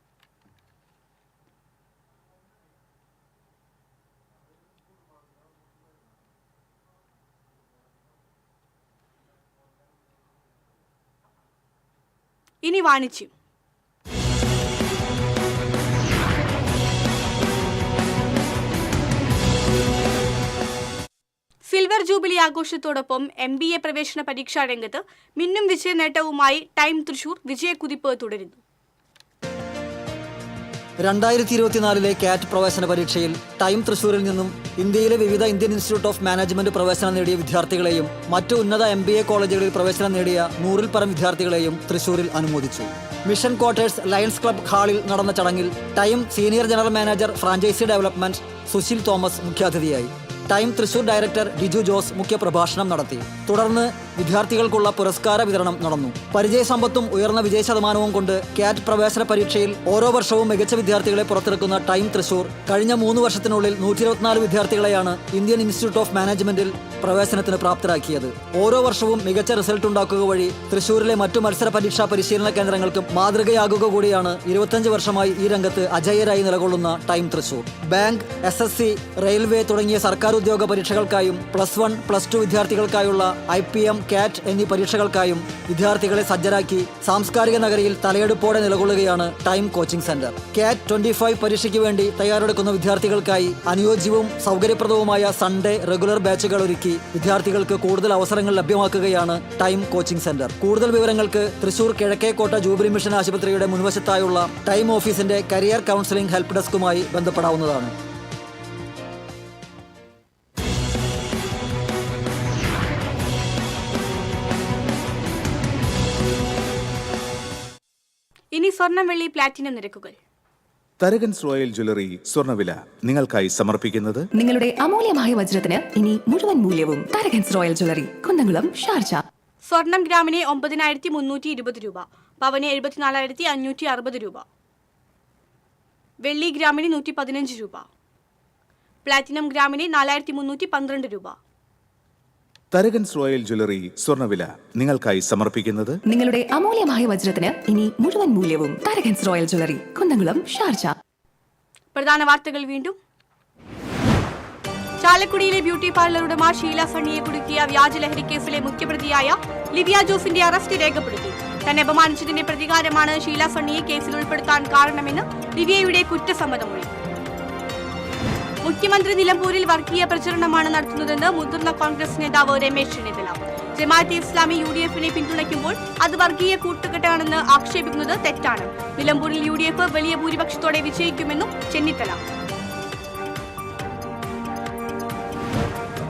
Speaker 1: ഇനി വാണിജ്യം. സിൽവർ ജൂബിലി ആഘോഷത്തോടൊപ്പം MBA പ്രവേശന പരീക്ഷാ രംഗത്ത് മിന്നും വിജയ നേട്ടവുമായി ടൈം തൃശൂർ വിജയക്കുതിപ്പ് തുടരുന്നു.
Speaker 3: 2024 കാറ്റ് പ്രവേശന പരീക്ഷയിൽ ടൈം തൃശൂരിൽ നിന്നും ഇന്ത്യയിലെ വിവിധ ഇന്ത്യൻ ഇൻസ്റ്റിറ്റ്യൂട്ട് ഓഫ് മാനേജ്മെന്റ് പ്രവേശനം നേടിയ വിദ്യാർത്ഥികളെയും മറ്റു ഉന്നത MBA കോളേജുകളിൽ പ്രവേശനം നേടിയ 100-ൽ പരം വിദ്യാർത്ഥികളെയും തൃശൂരിൽ അനുമോദിച്ചു. മിഷൻ ക്വാർട്ടേഴ്സ് ലയൺസ് ക്ലബ് ഹാളിൽ നടന്ന ചടങ്ങിൽ TIME senior general manager franchise development Susheel Thomas മുഖ്യാതിഥിയായി. ടൈം തൃശൂർ ഡയറക്ടർ ഡിജു ജോസ് മുഖ്യപ്രഭാഷണം നടത്തി. തുടർന്ന് വിദ്യാർത്ഥികൾക്കുള്ള പുരസ്കാര വിതരണം നടന്നു. പരിചയസമ്പത്തും ഉയർന്ന വിജയശതമാനവും കൊണ്ട് കാറ്റ് പ്രവേശന പരീക്ഷയിൽ ഓരോ വർഷവും മികച്ച വിദ്യാർത്ഥികളെ പുറത്തിറക്കുന്ന ടൈം തൃശൂർ കഴിഞ്ഞ 3 വർഷത്തിനുള്ളിൽ 124 വിദ്യാർത്ഥികളെയാണ് ഇന്ത്യൻ ഇൻസ്റ്റിറ്റ്യൂട്ട് ഓഫ് മാനേജ്മെന്റിൽ പ്രവേശനത്തിന് പ്രാപ്തരാക്കിയത്. ഓരോ വർഷവും മികച്ച റിസൾട്ട് ഉണ്ടാക്കുക വഴി തൃശൂരിലെ മറ്റു മത്സര പരീക്ഷാ പരിശീലന കേന്ദ്രങ്ങൾക്കും മാതൃകയാകുക കൂടിയാണ് 25 വർഷമായി ഈ രംഗത്ത് അജയ്യരായി നിലകൊള്ളുന്ന time Thrissur. Bank, SSC, railway തുടങ്ങിയ സർക്കാർ ഉദ്യോഗ പരീക്ഷകൾക്കായും +1, +2 വിദ്യാർത്ഥികൾക്കായുള്ള IPM, CAT എന്നീ പരീക്ഷകൾക്കായും വിദ്യാർത്ഥികളെ സജ്ജരാക്കി സാംസ്കാരിക നഗരിയിൽ തലയെടുപ്പോടെ നിലകൊള്ളുകയാണ് ടൈം കോച്ചിംഗ് സെന്റർ. CAT 25 പരീക്ഷയ്ക്ക് വേണ്ടി തയ്യാറെടുക്കുന്ന വിദ്യാർത്ഥികൾക്കായി അനുയോജ്യവും സൗകര്യപ്രദവുമായ സൺഡേ റെഗുലർ ബാച്ചുകൾ ഒരുക്കി വിദ്യാർത്ഥികൾക്ക് കൂടുതൽ അവസരങ്ങൾ ലഭ്യമാക്കുകയാണ് ടൈം കോച്ചിംഗ് സെന്റർ. കൂടുതൽ വിവരങ്ങൾക്ക് തൃശൂർ കിഴക്കേക്കോട്ട ജൂബിലി മിഷൻ ആശുപത്രിയുടെ മുൻവശത്തായുള്ള ടൈം ഓഫീസിന്റെ കരിയർ കൗൺസിലിംഗ് ഹെൽപ്പ് ഡെസ്കുമായി ബന്ധപ്പെടാവുന്നതാണ്.
Speaker 1: ഇനി സ്വർണം, വെള്ളി, പ്ലാറ്റിനം നിരക്കുകൾ.
Speaker 12: തരകൻസ് റോയൽ ജ്വല്ലറി സ്വർണ്ണവില നിങ്ങൾക്കായി സമർപ്പിക്കുന്നത്
Speaker 13: നിങ്ങളുടെ അമൂല്യമായ വജ്രത്തിന് ഇനി മുഴുവൻ മൂല്യവും Tharakans royal jewellery, Kunnamkulam, Sharjah.
Speaker 1: സ്വർണം ഗ്രാമിന് 9320 രൂപ, പവന് 74,560 രൂപ, വെള്ളി ഗ്രാമിന് 115 രൂപ, പ്ലാറ്റിനം ഗ്രാമിന് 4312 രൂപ.
Speaker 12: തരകൻസ് റോയൽ ജ്വല്ലറി സ്വർണ്ണവില നിങ്ങൾക്കായി സമർപ്പിക്കുന്നത്
Speaker 13: നിങ്ങളുടെ അമൂല്യമായ വജ്രത്തിന് ഇനി മുഴുവൻ മൂല്യവും Tharakans royal jewellery, Kunnamkulam, Sharjah.
Speaker 1: പ്രധാന വാർത്തകൾ വീണ്ടും. ചാലക്കുടിയിലെ ബ്യൂട്ടി പാർലർ ഉടമ ഷീല സണ്ണിയെ കുടുക്കിയ വ്യാജലഹരി കേസിലെ മുഖ്യപ്രതിയായ ലിവിയ ജോസിന്റെ അറസ്റ്റ് രേഖപ്പെടുത്തി. തന്നെ അപമാനിച്ചതിന്റെ പ്രതികാരമാണ് ഷീല സണ്ണിയെ കേസിൽ ഉൾപ്പെടുത്താൻ കാരണമെന്ന് ലിവിയയുടെ കുറ്റസമ്മതമൊഴി. മുഖ്യമന്ത്രി നിലമ്പൂരിൽ വർഗീയ പ്രചരണമാണ് നടത്തുന്നതെന്ന് മുതിർന്ന കോൺഗ്രസ് നേതാവ് രമേശ് ചെന്നിത്തല. ജമാഅത്തെ ഇസ്ലാമി UDF-നെ പിന്തുണയ്ക്കുമ്പോൾ അത് വർഗീയ കൂട്ടുകെട്ടാണെന്ന് ആക്ഷേപിക്കുന്നത് തെറ്റാണ്. നിലമ്പൂരിൽ UDF വലിയ ഭൂരിപക്ഷത്തോടെ വിജയിക്കുമെന്നും ചെന്നിത്തല.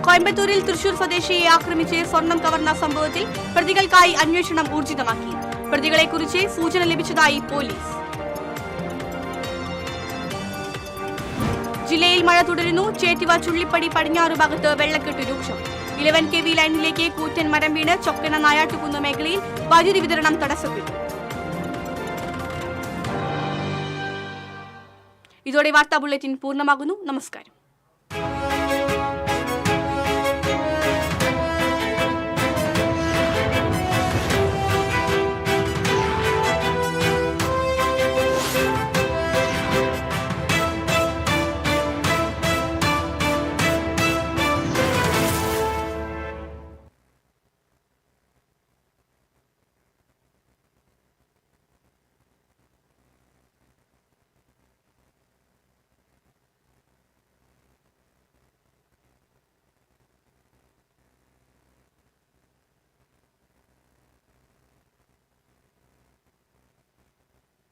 Speaker 1: കോയമ്പത്തൂരിൽ തൃശൂർ സ്വദേശിയെ ആക്രമിച്ച് സ്വർണം കവർന്ന സംഭവത്തിൽ പ്രതികൾക്കായി അന്വേഷണം ഊർജിതമാക്കി. പ്രതികളെക്കുറിച്ച് സൂചന ലഭിച്ചതായി പോലീസ്. ജില്ലയിൽ മഴ തുടരുന്നു. ചേറ്റുവ, ചുള്ളിപ്പടി, പടിഞ്ഞാറ് ഭാഗത്ത് വെള്ളക്കെട്ട് രൂക്ഷം. 11 kV ലൈനിലേക്ക് കൂറ്റൻ മരം വീണ് ചൊക്കന, നായാട്ടുകുന്ന് മേഖലയിൽ വൈദ്യുതി വിതരണം തടസ്സപ്പെട്ടു. ഇതോടെ വാർത്താ ബുള്ളറ്റിൻ പൂർണ്ണമാകുന്നു. നമസ്കാരം.